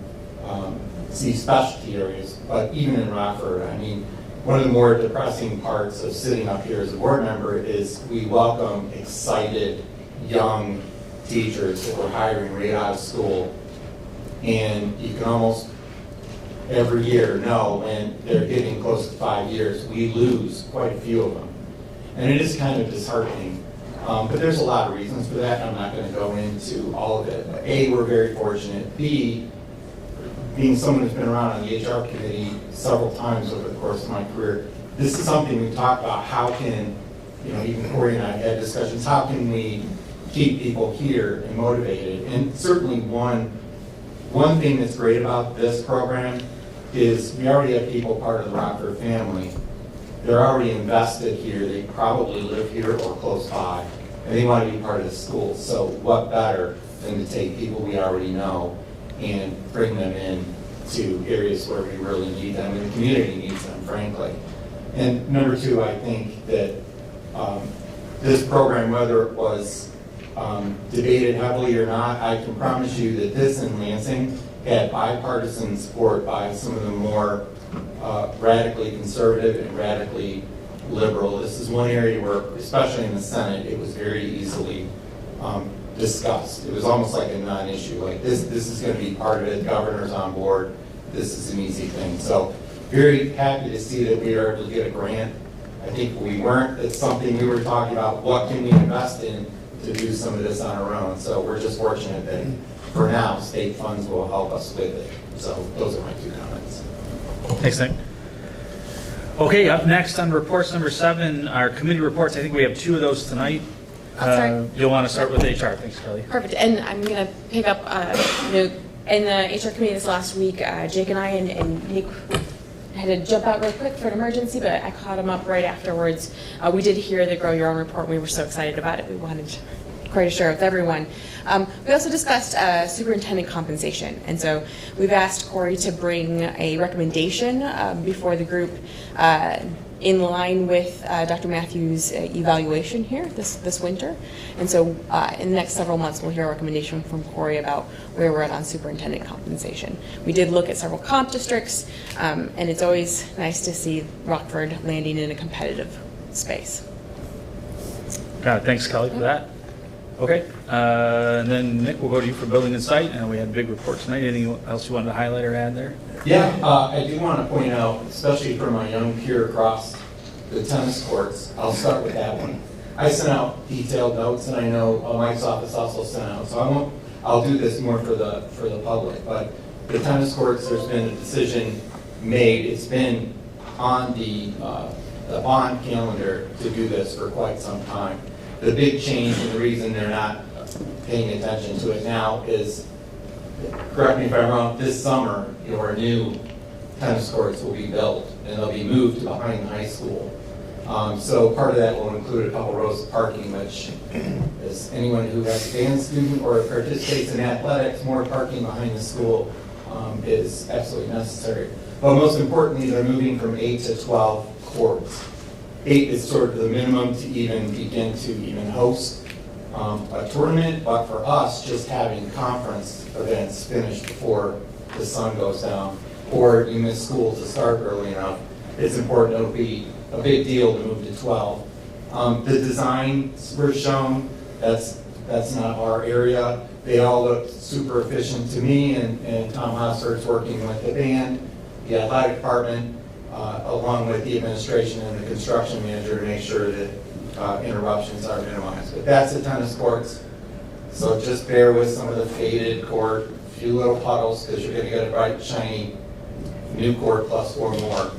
these specialty areas, but even in Rockford. I mean, one of the more depressing parts of sitting up here as a board member is we welcome excited, young teachers that we're hiring right out of school. And you can almost every year know when they're getting close to 5 years, we lose quite a few of them. And it is kind of disheartening. But there's a lot of reasons for that, and I'm not going to go into all of it. But A, we're very fortunate. B, being someone who's been around on the HR committee several times over the course of my career, this is something we talk about. How can, even Corey and I had discussions, how can we keep people here and motivated? And certainly one thing that's great about this program is we already have people part of the Rockford family. They're already invested here. They probably live here or close by, and they want to be part of the school. So what better than to take people we already know and bring them in to areas where we really need them, and the community needs them, frankly. And number two, I think that this program, whether it was debated heavily or not, I can promise you that this in Lansing had bipartisan support by some of the more radically conservative and radically liberal. This is one area where, especially in the Senate, it was very easily discussed. It was almost like a non-issue. Like this is going to be part of it. Governor's on board. This is an easy thing. So very happy to see that we are able to get a grant. I think we weren't. It's something we were talking about. What can we invest in to do some of this on our own? So we're just fortunate that for now, state funds will help us with it. So those are my 2 comments. Thanks, Nick. Okay, up next on reports number 7, our committee reports. I think we have 2 of those tonight. You'll want to start with HR. Thanks, Kelly. Perfect. And I'm going to pick up, in the HR committee this last week, Jake and I and Nick had to jump out real quick for an emergency, but I caught him up right afterwards. We did hear the Grow Your Own report, and we were so excited about it. We wanted quite to share with everyone. We also discussed superintendent compensation, and so we've asked Corey to bring a recommendation before the group in line with Dr. Matthews' evaluation here this winter. And so in the next several months, we'll hear a recommendation from Corey about where we're at on superintendent compensation. We did look at several comp districts, and it's always nice to see Rockford landing in a competitive space. Got it. Thanks, Kelly, for that. Okay, and then Nick, we'll go to you for building and site, and we had a big report tonight. Anything else you wanted to highlight or add there? Yeah, I do want to point out, especially for my young peer across the tennis courts, I'll start with that one. I sent out detailed notes, and I know Mike's office also sent out, so I'll do this more for the public. But the tennis courts, there's been a decision made. It's been on the bond calendar to do this for quite some time. The big change and the reason they're not paying attention to it now is, correct me if I'm wrong, this summer your new tennis courts will be built and they'll be moved to behind the high school. So part of that will include a couple rows of parking, which is anyone who has a band student or participates in athletics, more parking behind the school is absolutely necessary. But most importantly, they're moving from 8 to 12 courts. 8 is sort of the minimum to even begin to even host a tournament, but for us, just having conference events finished before the sun goes down, or you miss school to start early enough, it's important. It'll be a big deal to move to 12. The designs were shown. That's not our area. They all look super efficient to me, and Tom Hosser's working with the band, the athletic department, along with the administration and the construction manager to make sure that interruptions are minimized. But that's the tennis courts. So just bear with some of the faded court, a few little puddles, because you're going to get a bright, shiny new court plus 4 more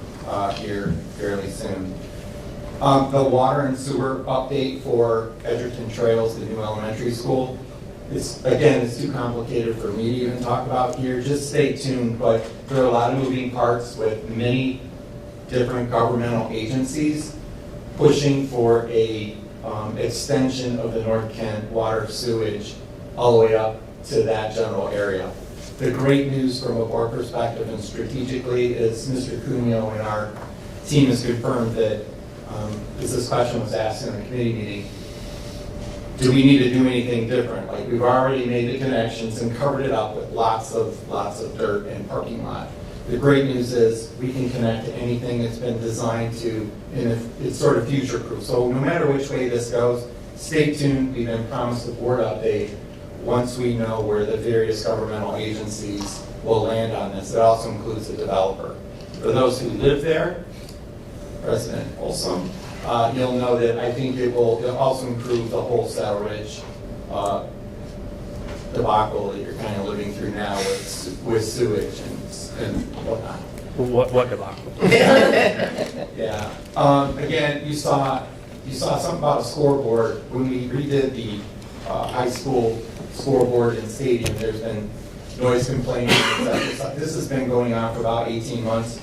here fairly soon. The water and sewer update for Edgerton Trails, the new elementary school. It's too complicated for me to even talk about here. Just stay tuned, but there are a lot of moving parts with many different governmental agencies pushing for a extension of the North Kent water sewage all the way up to that general area. The great news from a board perspective and strategically is Mr. Cuneo and our team has confirmed that, because this question was asked in a committee meeting, do we need to do anything different? Like, we've already made the connections and covered it up with lots of dirt and parking lot. The great news is we can connect to anything that's been designed to, and it's sort of future-proof. So no matter which way this goes, stay tuned. We've been promised a board update once we know where the various governmental agencies will land on this. It also includes the developer. For those who live there, President Olson, you'll know that I think it'll also improve the whole Saddle Ridge debacle that you're kind of living through now with sewage and whatnot. What debacle? Yeah. Again, you saw something about a scoreboard when we redid the high school scoreboard and stadium. There's been noise complaints. This has been going on for about 18 months.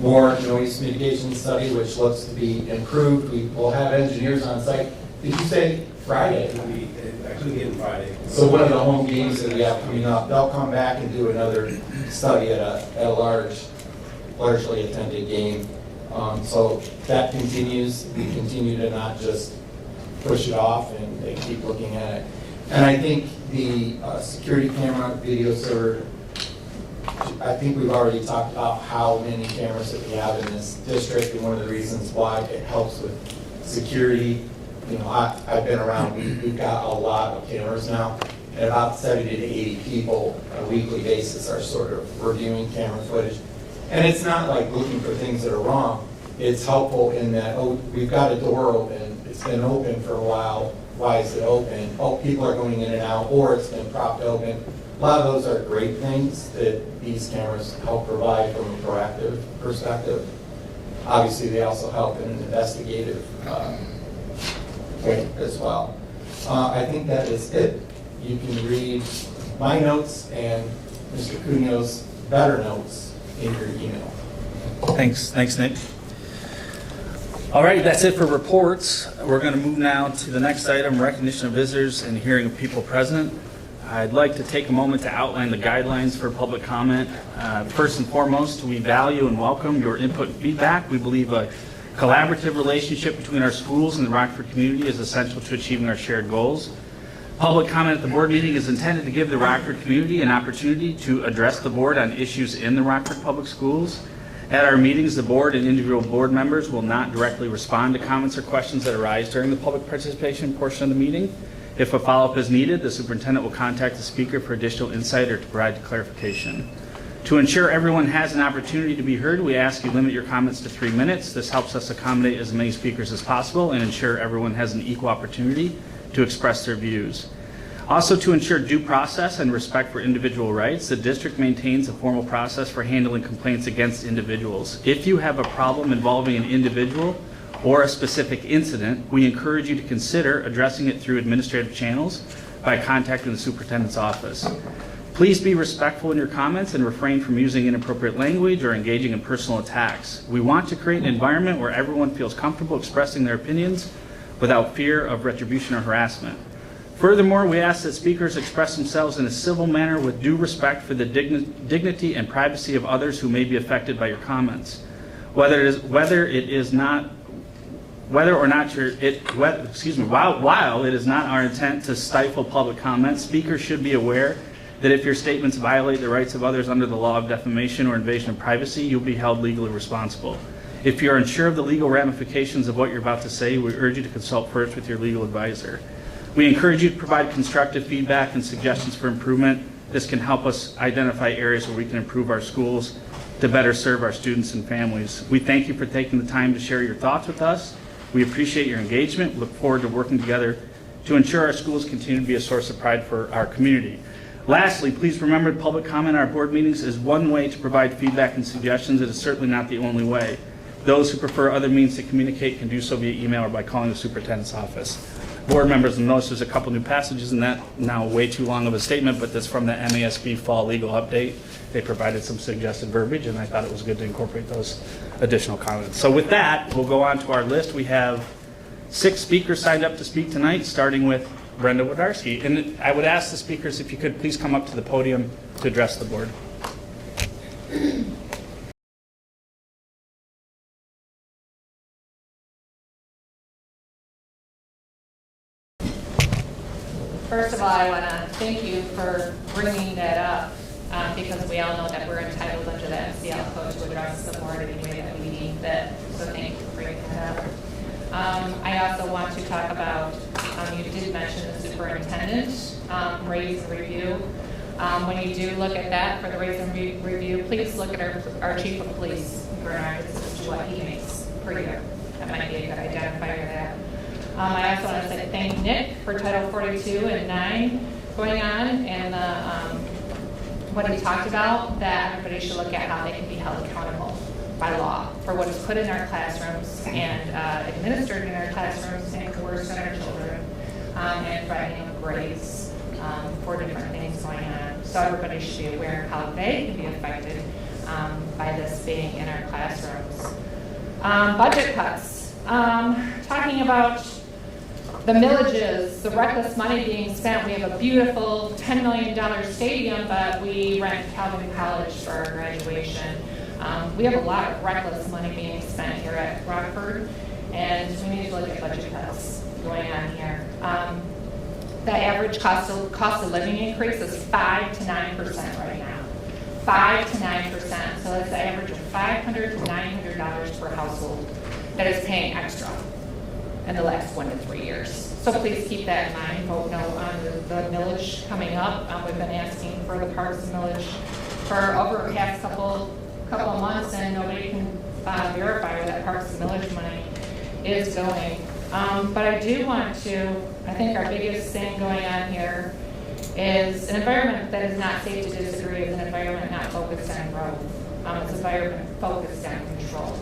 More noise mitigation study, which looks to be improved. We will have engineers on site. Did you say Friday? I couldn't get it Friday. So one of the home games that we have coming up, they'll come back and do another study at a largely attended game. So that continues. We continue to not just push it off and they keep looking at it. And I think the security camera video server I think we've already talked about how many cameras that we have in this district, and one of the reasons why it helps with security. You know, I've been around, we've got a lot of cameras now, and about 70 to 80 people on a weekly basis are sort of reviewing camera footage. And it's not like looking for things that are wrong. It's helpful in that, oh, we've got a door open, it's been open for a while, why is it open? Oh, people are going in and out, or it's been propped open. A lot of those are great things that these cameras help provide from a proactive perspective. Obviously, they also help in an investigative way as well. I think that is it. You can read my notes and Mr. Cunio's better notes in your email. Thanks, Nick. All right, that's it for reports. We're going to move now to the next item, recognition of visitors and hearing of people present. I'd like to take a moment to outline the guidelines for public comment. First and foremost, we value and welcome your input and feedback. We believe a collaborative relationship between our schools and the Rockford community is essential to achieving our shared goals. Public comment at the board meeting is intended to give the Rockford community an opportunity to address the board on issues in the Rockford Public Schools. At our meetings, the board and individual board members will not directly respond to comments or questions that arise during the public participation portion of the meeting. If a follow-up is needed, the superintendent will contact the speaker for additional insight or to provide clarification. To ensure everyone has an opportunity to be heard, we ask you limit your comments to 3 minutes. This helps us accommodate as many speakers as possible and ensure everyone has an equal opportunity to express their views. Also, to ensure due process and respect for individual rights, the district maintains a formal process for handling complaints against individuals. If you have a problem involving an individual or a specific incident, we encourage you to consider addressing it through administrative channels by contacting the superintendent's office. Please be respectful in your comments and refrain from using inappropriate language or engaging in personal attacks. We want to create an environment where everyone feels comfortable expressing their opinions without fear of retribution or harassment. Furthermore, we ask that speakers express themselves in a civil manner with due respect for the dignity and privacy of others who may be affected by your comments. While it is not our intent to stifle public comment, speakers should be aware that if your statements violate the rights of others under the law of defamation or invasion of privacy, you'll be held legally responsible. If you're unsure of the legal ramifications of what you're about to say, we urge you to consult first with your legal advisor. We encourage you to provide constructive feedback and suggestions for improvement. This can help us identify areas where we can improve our schools to better serve our students and families. We thank you for taking the time to share your thoughts with us. We appreciate your engagement. We look forward to working together to ensure our schools continue to be a source of pride for our community. Lastly, please remember that public comment at our board meetings is one way to provide feedback and suggestions. It is certainly not the only way. Those who prefer other means to communicate can do so via email or by calling the superintendent's office. Board members will notice there's a couple new passages in that, now way too long of a statement, but that's from the MASB Fall Legal Update. They provided some suggested verbiage, and I thought it was good to incorporate those additional comments. So with that, we'll go on to our list. We have 6 speakers signed up to speak tonight, starting with Brenda Wodarski. And I would ask the speakers if you could please come up to the podium to address the board. First of all, I want to thank you for bringing that up because we all know that we're entitled under the MCL code to address the board any way that we need fit. So thank you for bringing that up. I also want to talk about, you did mention the superintendent raise and review. When you do look at that for the raise and review, please look at our chief of police as to what he makes per year. That might be a good identifier of that. I also want to say thank Nick for Title 42 and 9 going on, and what he talked about, that everybody should look at how they can be held accountable by law for what is put in our classrooms and administered in our classrooms and coerced on our children, and threatening of grades for different things going on. So everybody should be aware of how they can be affected by this being in our classrooms. Budget cuts. Talking about the millages, the reckless money being spent. We have a beautiful $10 million stadium, but we rent Calvin College for our graduation. We have a lot of reckless money being spent here at Rockford, and we need to look at budget cuts going on here. The average cost of living increase is 5 to 9% right now. 5 to 9%. So that's an average of $500 to $900 per household that is paying extra in the last 1 to 3 years. So please keep that in mind. Vote no on the millage coming up. We've been asking for the parks millage for over the past couple of months, and nobody can verify where that parks and millage money is going. But I do want to, I think our biggest thing going on here is an environment that is not safe to disagree is an environment not focused on growth. It's an environment focused on control.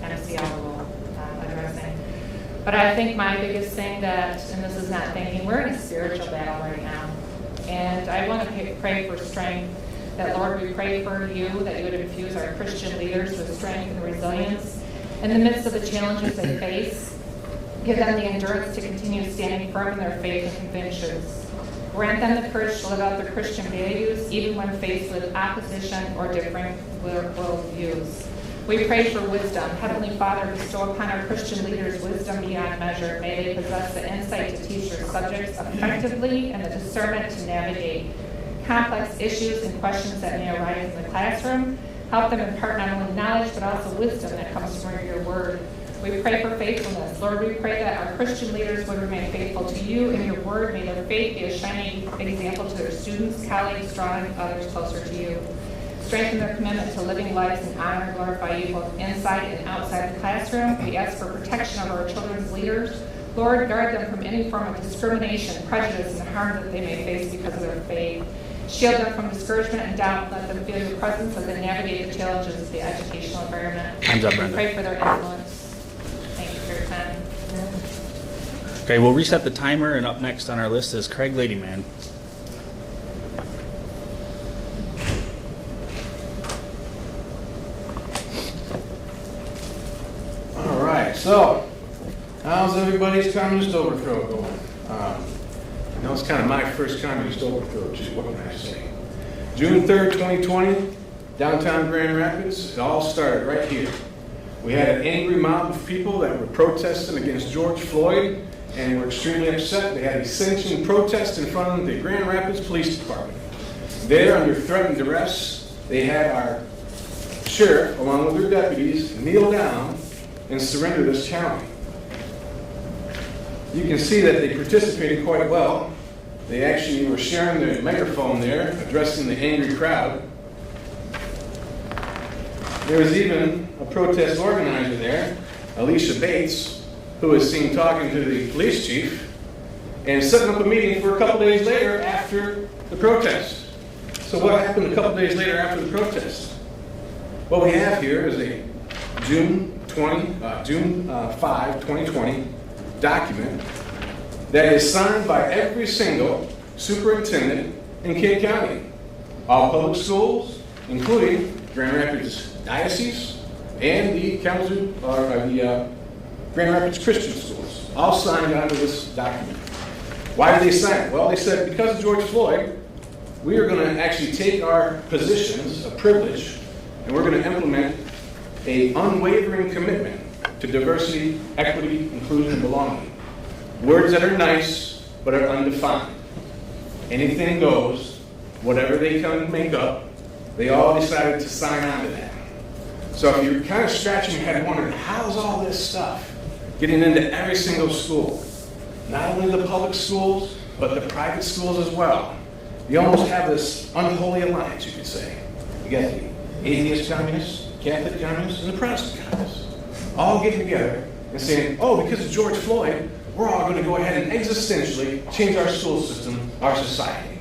MCL will addressing. But I think my biggest thing that, and this is not thinking, we're in a spiritual battle right now. And I want to pray for strength. That, Lord, we pray for you, that you would infuse our Christian leaders with strength and resilience in the midst of the challenges they face. Give them the endurance to continue standing firm in their faith and convictions. Grant them the courage to live out their Christian values, even when faced with opposition or differing worldviews. We pray for wisdom. Heavenly Father, bestow upon our Christian leaders wisdom beyond measure. May they possess the insight to teach their subjects effectively and the discernment to navigate complex issues and questions that may arise in the classroom. Help them impart not only knowledge but also wisdom that comes from your word. We pray for faithfulness. Lord, we pray that our Christian leaders would remain faithful to you and your word. May their faith be a shining example to their students, colleagues, drawing others closer to you. Strengthen their commitment to living lives and honor and glorify you both inside and outside the classroom. We ask for protection of our children's leaders. Lord, guard them from any form of discrimination, prejudice, and harm that they may face because of their faith. Shield them from discouragement and doubt. Let them feel your presence as they navigate the challenges of the educational environment. Time's up, Brenda. Pray for their influence. Thank you for your time. Okay, we'll reset the timer, and up next on our list is Craig Ladyman. All right, so how's everybody's communist overthrow going? I know it's kind of my first communist overthrow, too. What can I say? June 3rd, 2020, downtown Grand Rapids, it all started right here. We had an angry mob of people that were protesting against George Floyd and were extremely upset. They had a sanctioned protest in front of the Grand Rapids Police Department. There, under threat and duress, they had our sheriff, along with their deputies, kneel down and surrender this county. You can see that they participated quite well. They actually were sharing their megaphone there, addressing the angry crowd. There was even a protest organizer there, Alicia Bates, who was seen talking to the police chief and setting up a meeting for a couple days later after the protest. So what happened a couple days later after the protest? What we have here is a June 5, 2020 document that is signed by every single superintendent in King County. All public schools, including Grand Rapids Diocese and the Grand Rapids Christian schools, all signed onto this document. Why did they sign it? Well, they said because of George Floyd, we are going to actually take our positions of privilege and we're going to implement an unwavering commitment to diversity, equity, inclusion, and belonging. Words that are nice, but are undefined. Anything goes, whatever they can make up, they all decided to sign on to that. So if you're kind of scratching your head wondering, how's all this stuff getting into every single school? Not only the public schools, but the private schools as well. You almost have this unholy alliance, you could say. You got the atheist communists, Catholic communists, and the Protestant communists all getting together and saying, oh, because of George Floyd, we're all going to go ahead and existentially change our school system, our society.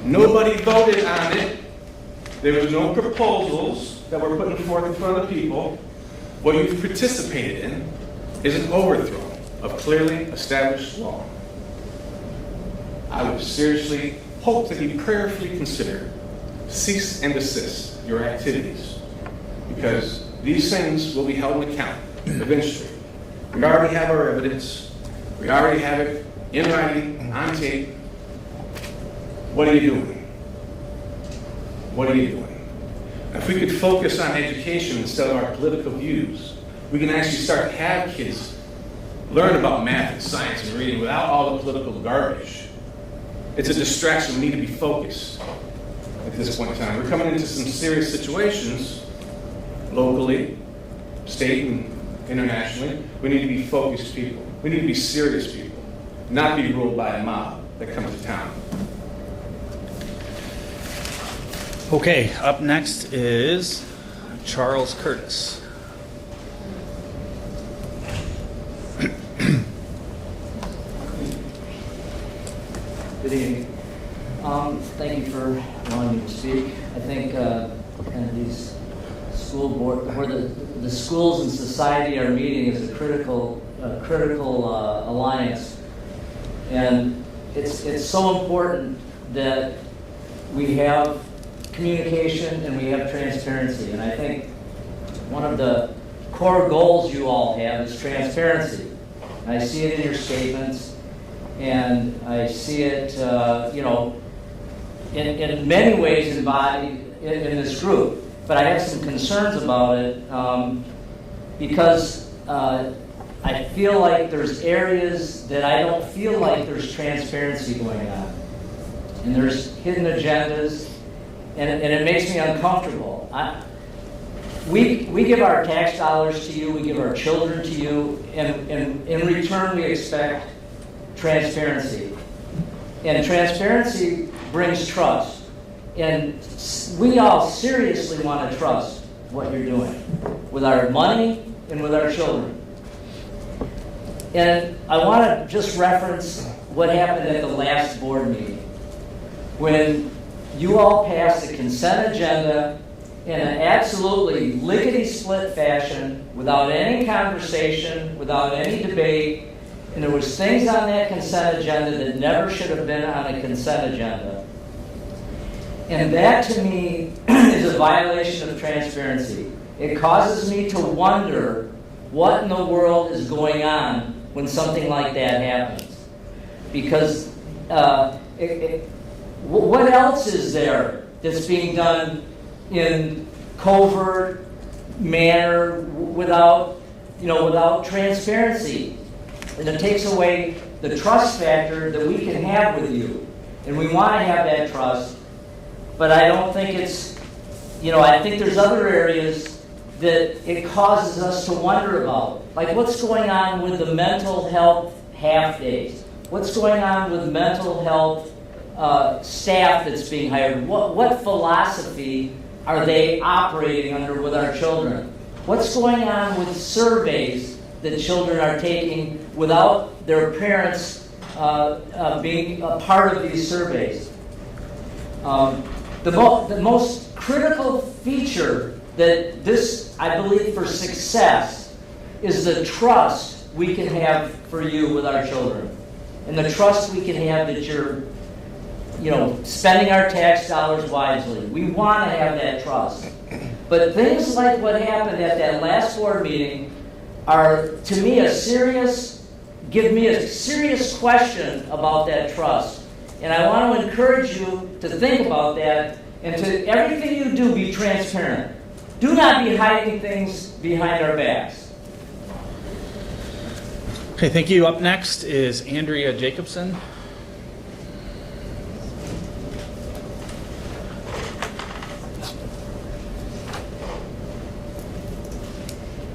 Nobody voted on it. There was no proposals that were put forth in front of the people. What you've participated in is an overthrow of clearly established law. I would seriously hope that you prayerfully consider cease and desist your activities, because these things will be held in account eventually. We already have our evidence. We already have it in writing, on tape. What are you doing? What are you doing? If we could focus on education instead of our political views, we can actually start to have kids learn about math and science and reading without all the political garbage. It's a distraction. We need to be focused. at this point in time. We're coming into some serious situations locally, state and internationally. We need to be focused people. We need to be serious people, not be ruled by a mob that comes to town. Okay, up next is Charles Curtis. Good evening. Thank you for allowing me to speak. I think kind of these school board, where the schools and society are meeting is a critical alliance, and it's so important that we have communication and we have transparency. And I think one of the core goals you all have is transparency. And I see it in your statements. And I see it, in many ways embodied in this group. But I have some concerns about it because I feel like there's areas that I don't feel like there's transparency going on. And there's hidden agendas, and it makes me uncomfortable. We give our tax dollars to you, we give our children to you, and in return we expect transparency. And transparency brings trust. And we all seriously want to trust what you're doing with our money and with our children. And I want to just reference what happened at the last board meeting when you all passed a consent agenda in an absolutely lickety-split fashion without any conversation, without any debate. And there was things on that consent agenda that never should have been on a consent agenda. And that, to me, is a violation of transparency. It causes me to wonder what in the world is going on when something like that happens. Because what else is there that's being done in covert manner without transparency? And it takes away the trust factor that we can have with you. And we want to have that trust, but I don't think it's, I think there's other areas that it causes us to wonder about. Like what's going on with the mental health half days? What's going on with mental health staff that's being hired? What philosophy are they operating under with our children? What's going on with surveys that children are taking without their parents being a part of these surveys? The most critical feature that this, I believe, for success is the trust we can have for you with our children. And the trust we can have that you're, spending our tax dollars wisely. We want to have that trust. But things like what happened at that last board meeting are, to me, give me a serious question about that trust. And I want to encourage you to think about that, and to everything you do, be transparent. Do not be hiding things behind our backs. Okay, thank you. Up next is Andrea Jacobson.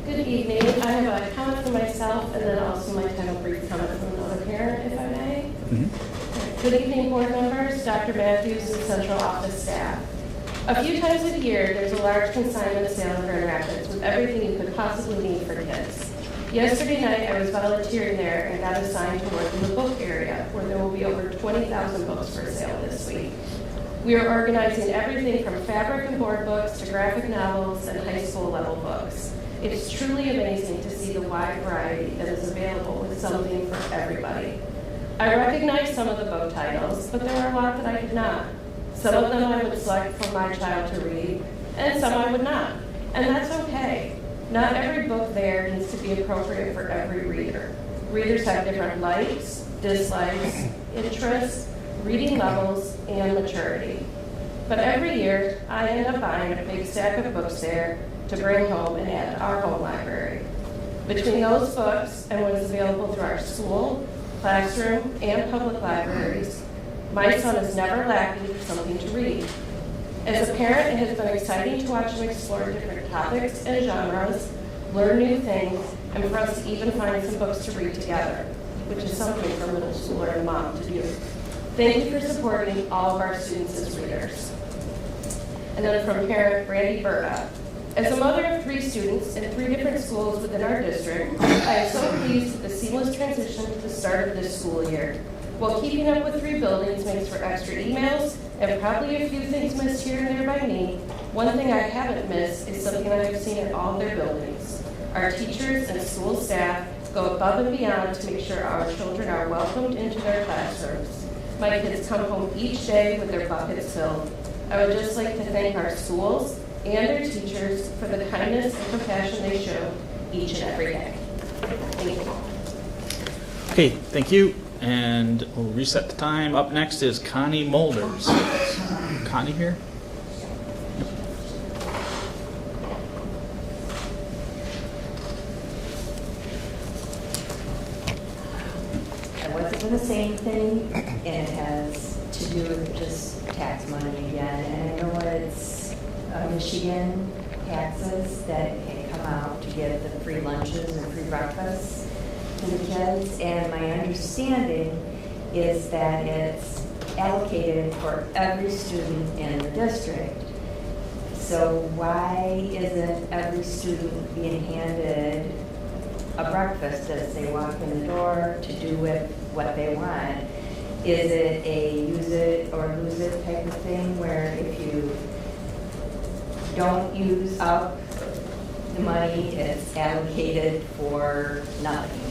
Good evening. I have a comment for myself and then also my kind of brief comment from another parent, if I may. Good evening, board members, Dr. Matthews, and central office staff. A few times a year, there's a large consignment sale of Grand Rapids with everything you could possibly need for kids. Yesterday night, I was volunteering there and got assigned to work in the book area, where there will be over 20,000 books for sale this week. We are organizing everything from fabric and board books to graphic novels and high school level books. It's truly amazing to see the wide variety that is available with something for everybody. I recognize some of the book titles, but there are a lot that I did not. Some of them I would select for my child to read, and some I would not. And that's okay. Not every book there needs to be appropriate for every reader. Readers have different likes, dislikes, interests, reading levels, and maturity. But every year, I end up buying a big stack of books there to bring home and add to our home library. Between those books and what is available through our school, classroom, and public libraries, my son is never lacking for something to read. As a parent, it has been exciting to watch them explore different topics and genres, learn new things, and for us to even find some books to read together, which is something for a middle schooler and mom to do. Thank you for supporting all of our students as readers. And then from parent Brandy Berta. As a mother of 3 students in 3 different schools within our district, I am so pleased with the seamless transition to the start of this school year. While keeping up with 3 buildings makes for extra emails and probably a few things missed here and there by me, one thing I haven't missed is something I have seen at all of their buildings. Our teachers and school staff go above and beyond to make sure our children are welcomed into their classrooms. My kids come home each day with their buckets filled. I would just like to thank our schools and their teachers for the kindness and compassion they show each and every day. Thank you. Okay, thank you. And we'll reset the time. Up next is Connie Molders. Connie here? I wasn't going to say anything, and it has to do with just tax money again. And I know it's Michigan taxes that come out to give the free lunches and free breakfasts to the kids. And my understanding is that it's allocated for every student in the district. So why isn't every student being handed a breakfast as they walk in the door to do with what they want? Is it a use it or lose it type of thing where if you don't use up the money, it's allocated for nothing?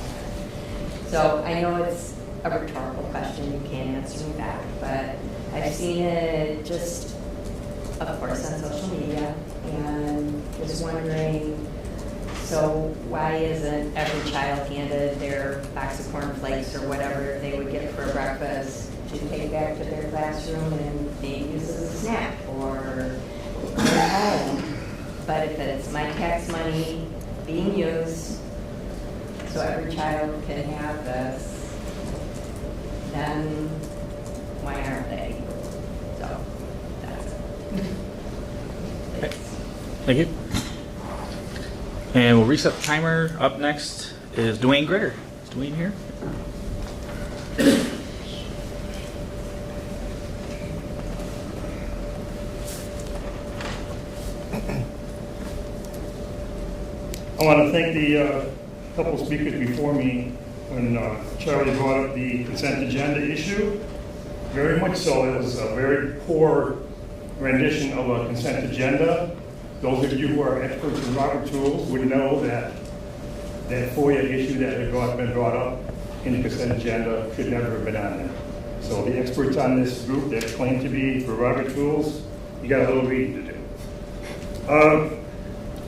So I know it's a rhetorical question, you can't answer me back, but I've seen it just, of course, on social media, and just wondering, so why isn't every child handed their box of cornflakes or whatever they would get for breakfast to take back to their classroom and maybe use as a snack or at home? But if it's my tax money being used so every child can have this, then why aren't they? So that's it. Thank you. And we'll reset the timer. Up next is Dwayne Gritter. Is Dwayne here? I want to thank the couple speakers before me when Charlie brought up the consent agenda issue. Very much so. It was a very poor rendition of a consent agenda. Those of you who are experts in Rockford rules would know that that FOIA issue that had been brought up in the consent agenda should never have been on there. So the experts on this group that claim to be for Rockford rules, you got a little reading to do.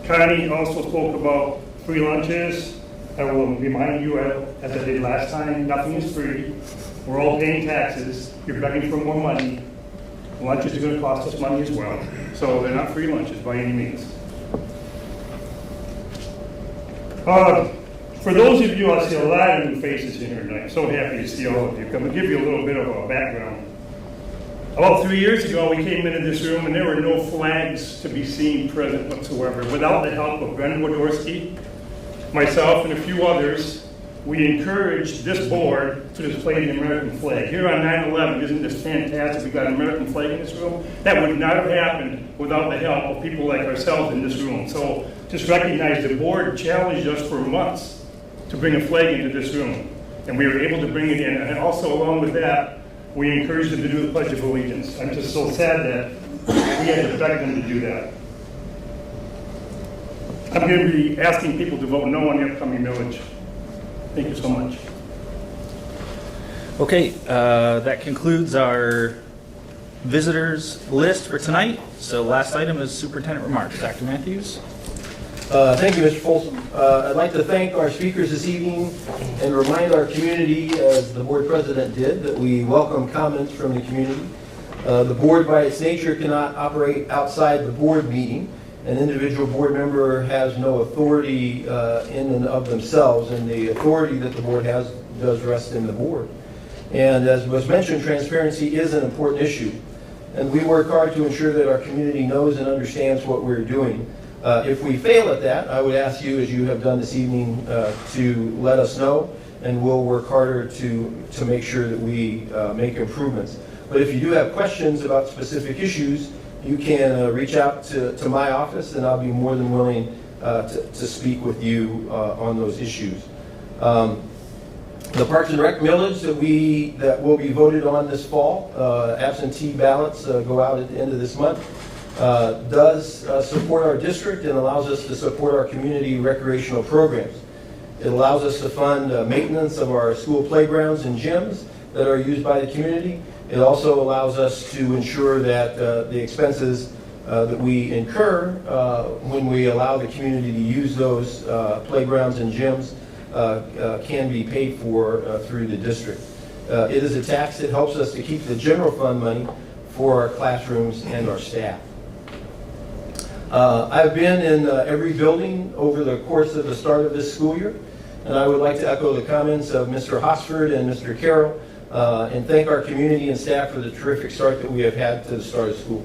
Connie also spoke about free lunches. I will remind you, as I did last time, nothing is free. We're all paying taxes. You're begging for more money. Lunches are going to cost us money as well. So they're not free lunches by any means. For those of you, I see a lot of new faces in here tonight. I'm so happy to see all of you. I'm going to give you a little bit of a background. About 3 years ago, we came into this room and there were no flags to be seen present whatsoever. Without the help of Ben Wodorsky, myself, and a few others, we encouraged this board to display the American flag. Here on 9/11, isn't this fantastic? We've got an American flag in this room. That would not have happened without the help of people like ourselves in this room. So just recognize the board challenged us for months to bring a flag into this room. And we were able to bring it in. And also along with that, we encouraged them to do the Pledge of Allegiance. I'm just so sad that we had to beg them to do that. I'm going to be asking people to vote no on the upcoming millage. Thank you so much. Okay, that concludes our visitors list for tonight. So last item is superintendent remarks. Dr. Matthews. Thank you, Mr. Folsom. I'd like to thank our speakers this evening and remind our community, as the board president did, that we welcome comments from the community. The board, by its nature, cannot operate outside the board meeting. An individual board member has no authority in and of themselves, and the authority that the board has does rest in the board. And as was mentioned, transparency is an important issue. and we work hard to ensure that our community knows and understands what we're doing. If we fail at that, I would ask you, as you have done this evening, to let us know, and we'll work harder to make sure that we make improvements. But if you do have questions about specific issues, you can reach out to my office, and I'll be more than willing to speak with you on those issues. The Parks and Rec millage that will be voted on this fall, absentee ballots go out at the end of this month, does support our district and allows us to support our community recreational programs. It allows us to fund maintenance of our school playgrounds and gyms that are used by the community. It also allows us to ensure that the expenses that we incur when we allow the community to use those playgrounds and gyms can be paid for through the district. It is a tax that helps us to keep the general fund money for our classrooms and our staff. I've been in every building over the course of the start of this school year, and I would like to echo the comments of Mr. Hosford and Mr. Carroll and thank our community and staff for the terrific start that we have had to the start of school.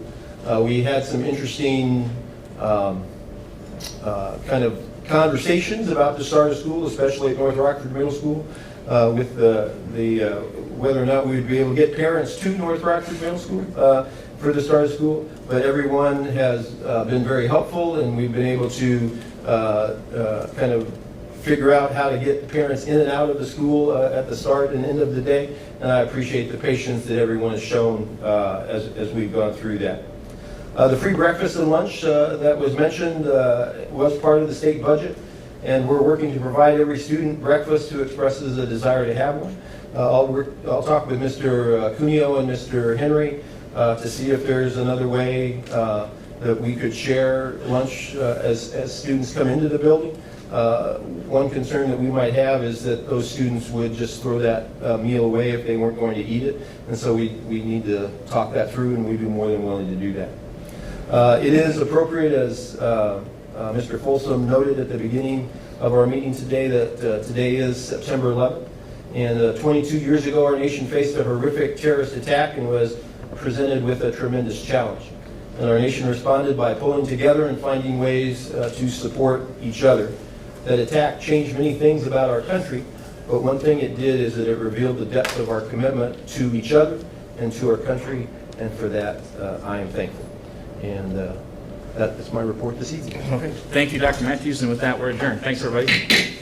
We had some interesting kind of conversations about the start of school, especially at North Rockford Middle School, with whether or not we would be able to get parents to North Rockford Middle School for the start of school. But everyone has been very helpful, and we've been able to kind of figure out how to get the parents in and out of the school at the start and end of the day. And I appreciate the patience that everyone has shown as we've gone through that. The free breakfast and lunch that was mentioned was part of the state budget, and we're working to provide every student breakfast who expresses a desire to have one. I'll talk with Mr. Cuneo and Mr. Henry to see if there's another way that we could share lunch as students come into the building. One concern that we might have is that those students would just throw that meal away if they weren't going to eat it, and so we need to talk that through, and we'd be more than willing to do that. It is appropriate, as Mr. Folsom noted at the beginning of our meeting today, that today is September 11th, and 22 years ago our nation faced a horrific terrorist attack and was presented with a tremendous challenge. And our nation responded by pulling together and finding ways to support each other. That attack changed many things about our country, but one thing it did is that it revealed the depth of our commitment to each other and to our country, and for that I am thankful. And that is my report this evening. Okay. Thank you, Dr. Matthews, and with that, we're adjourned. Thanks, everybody.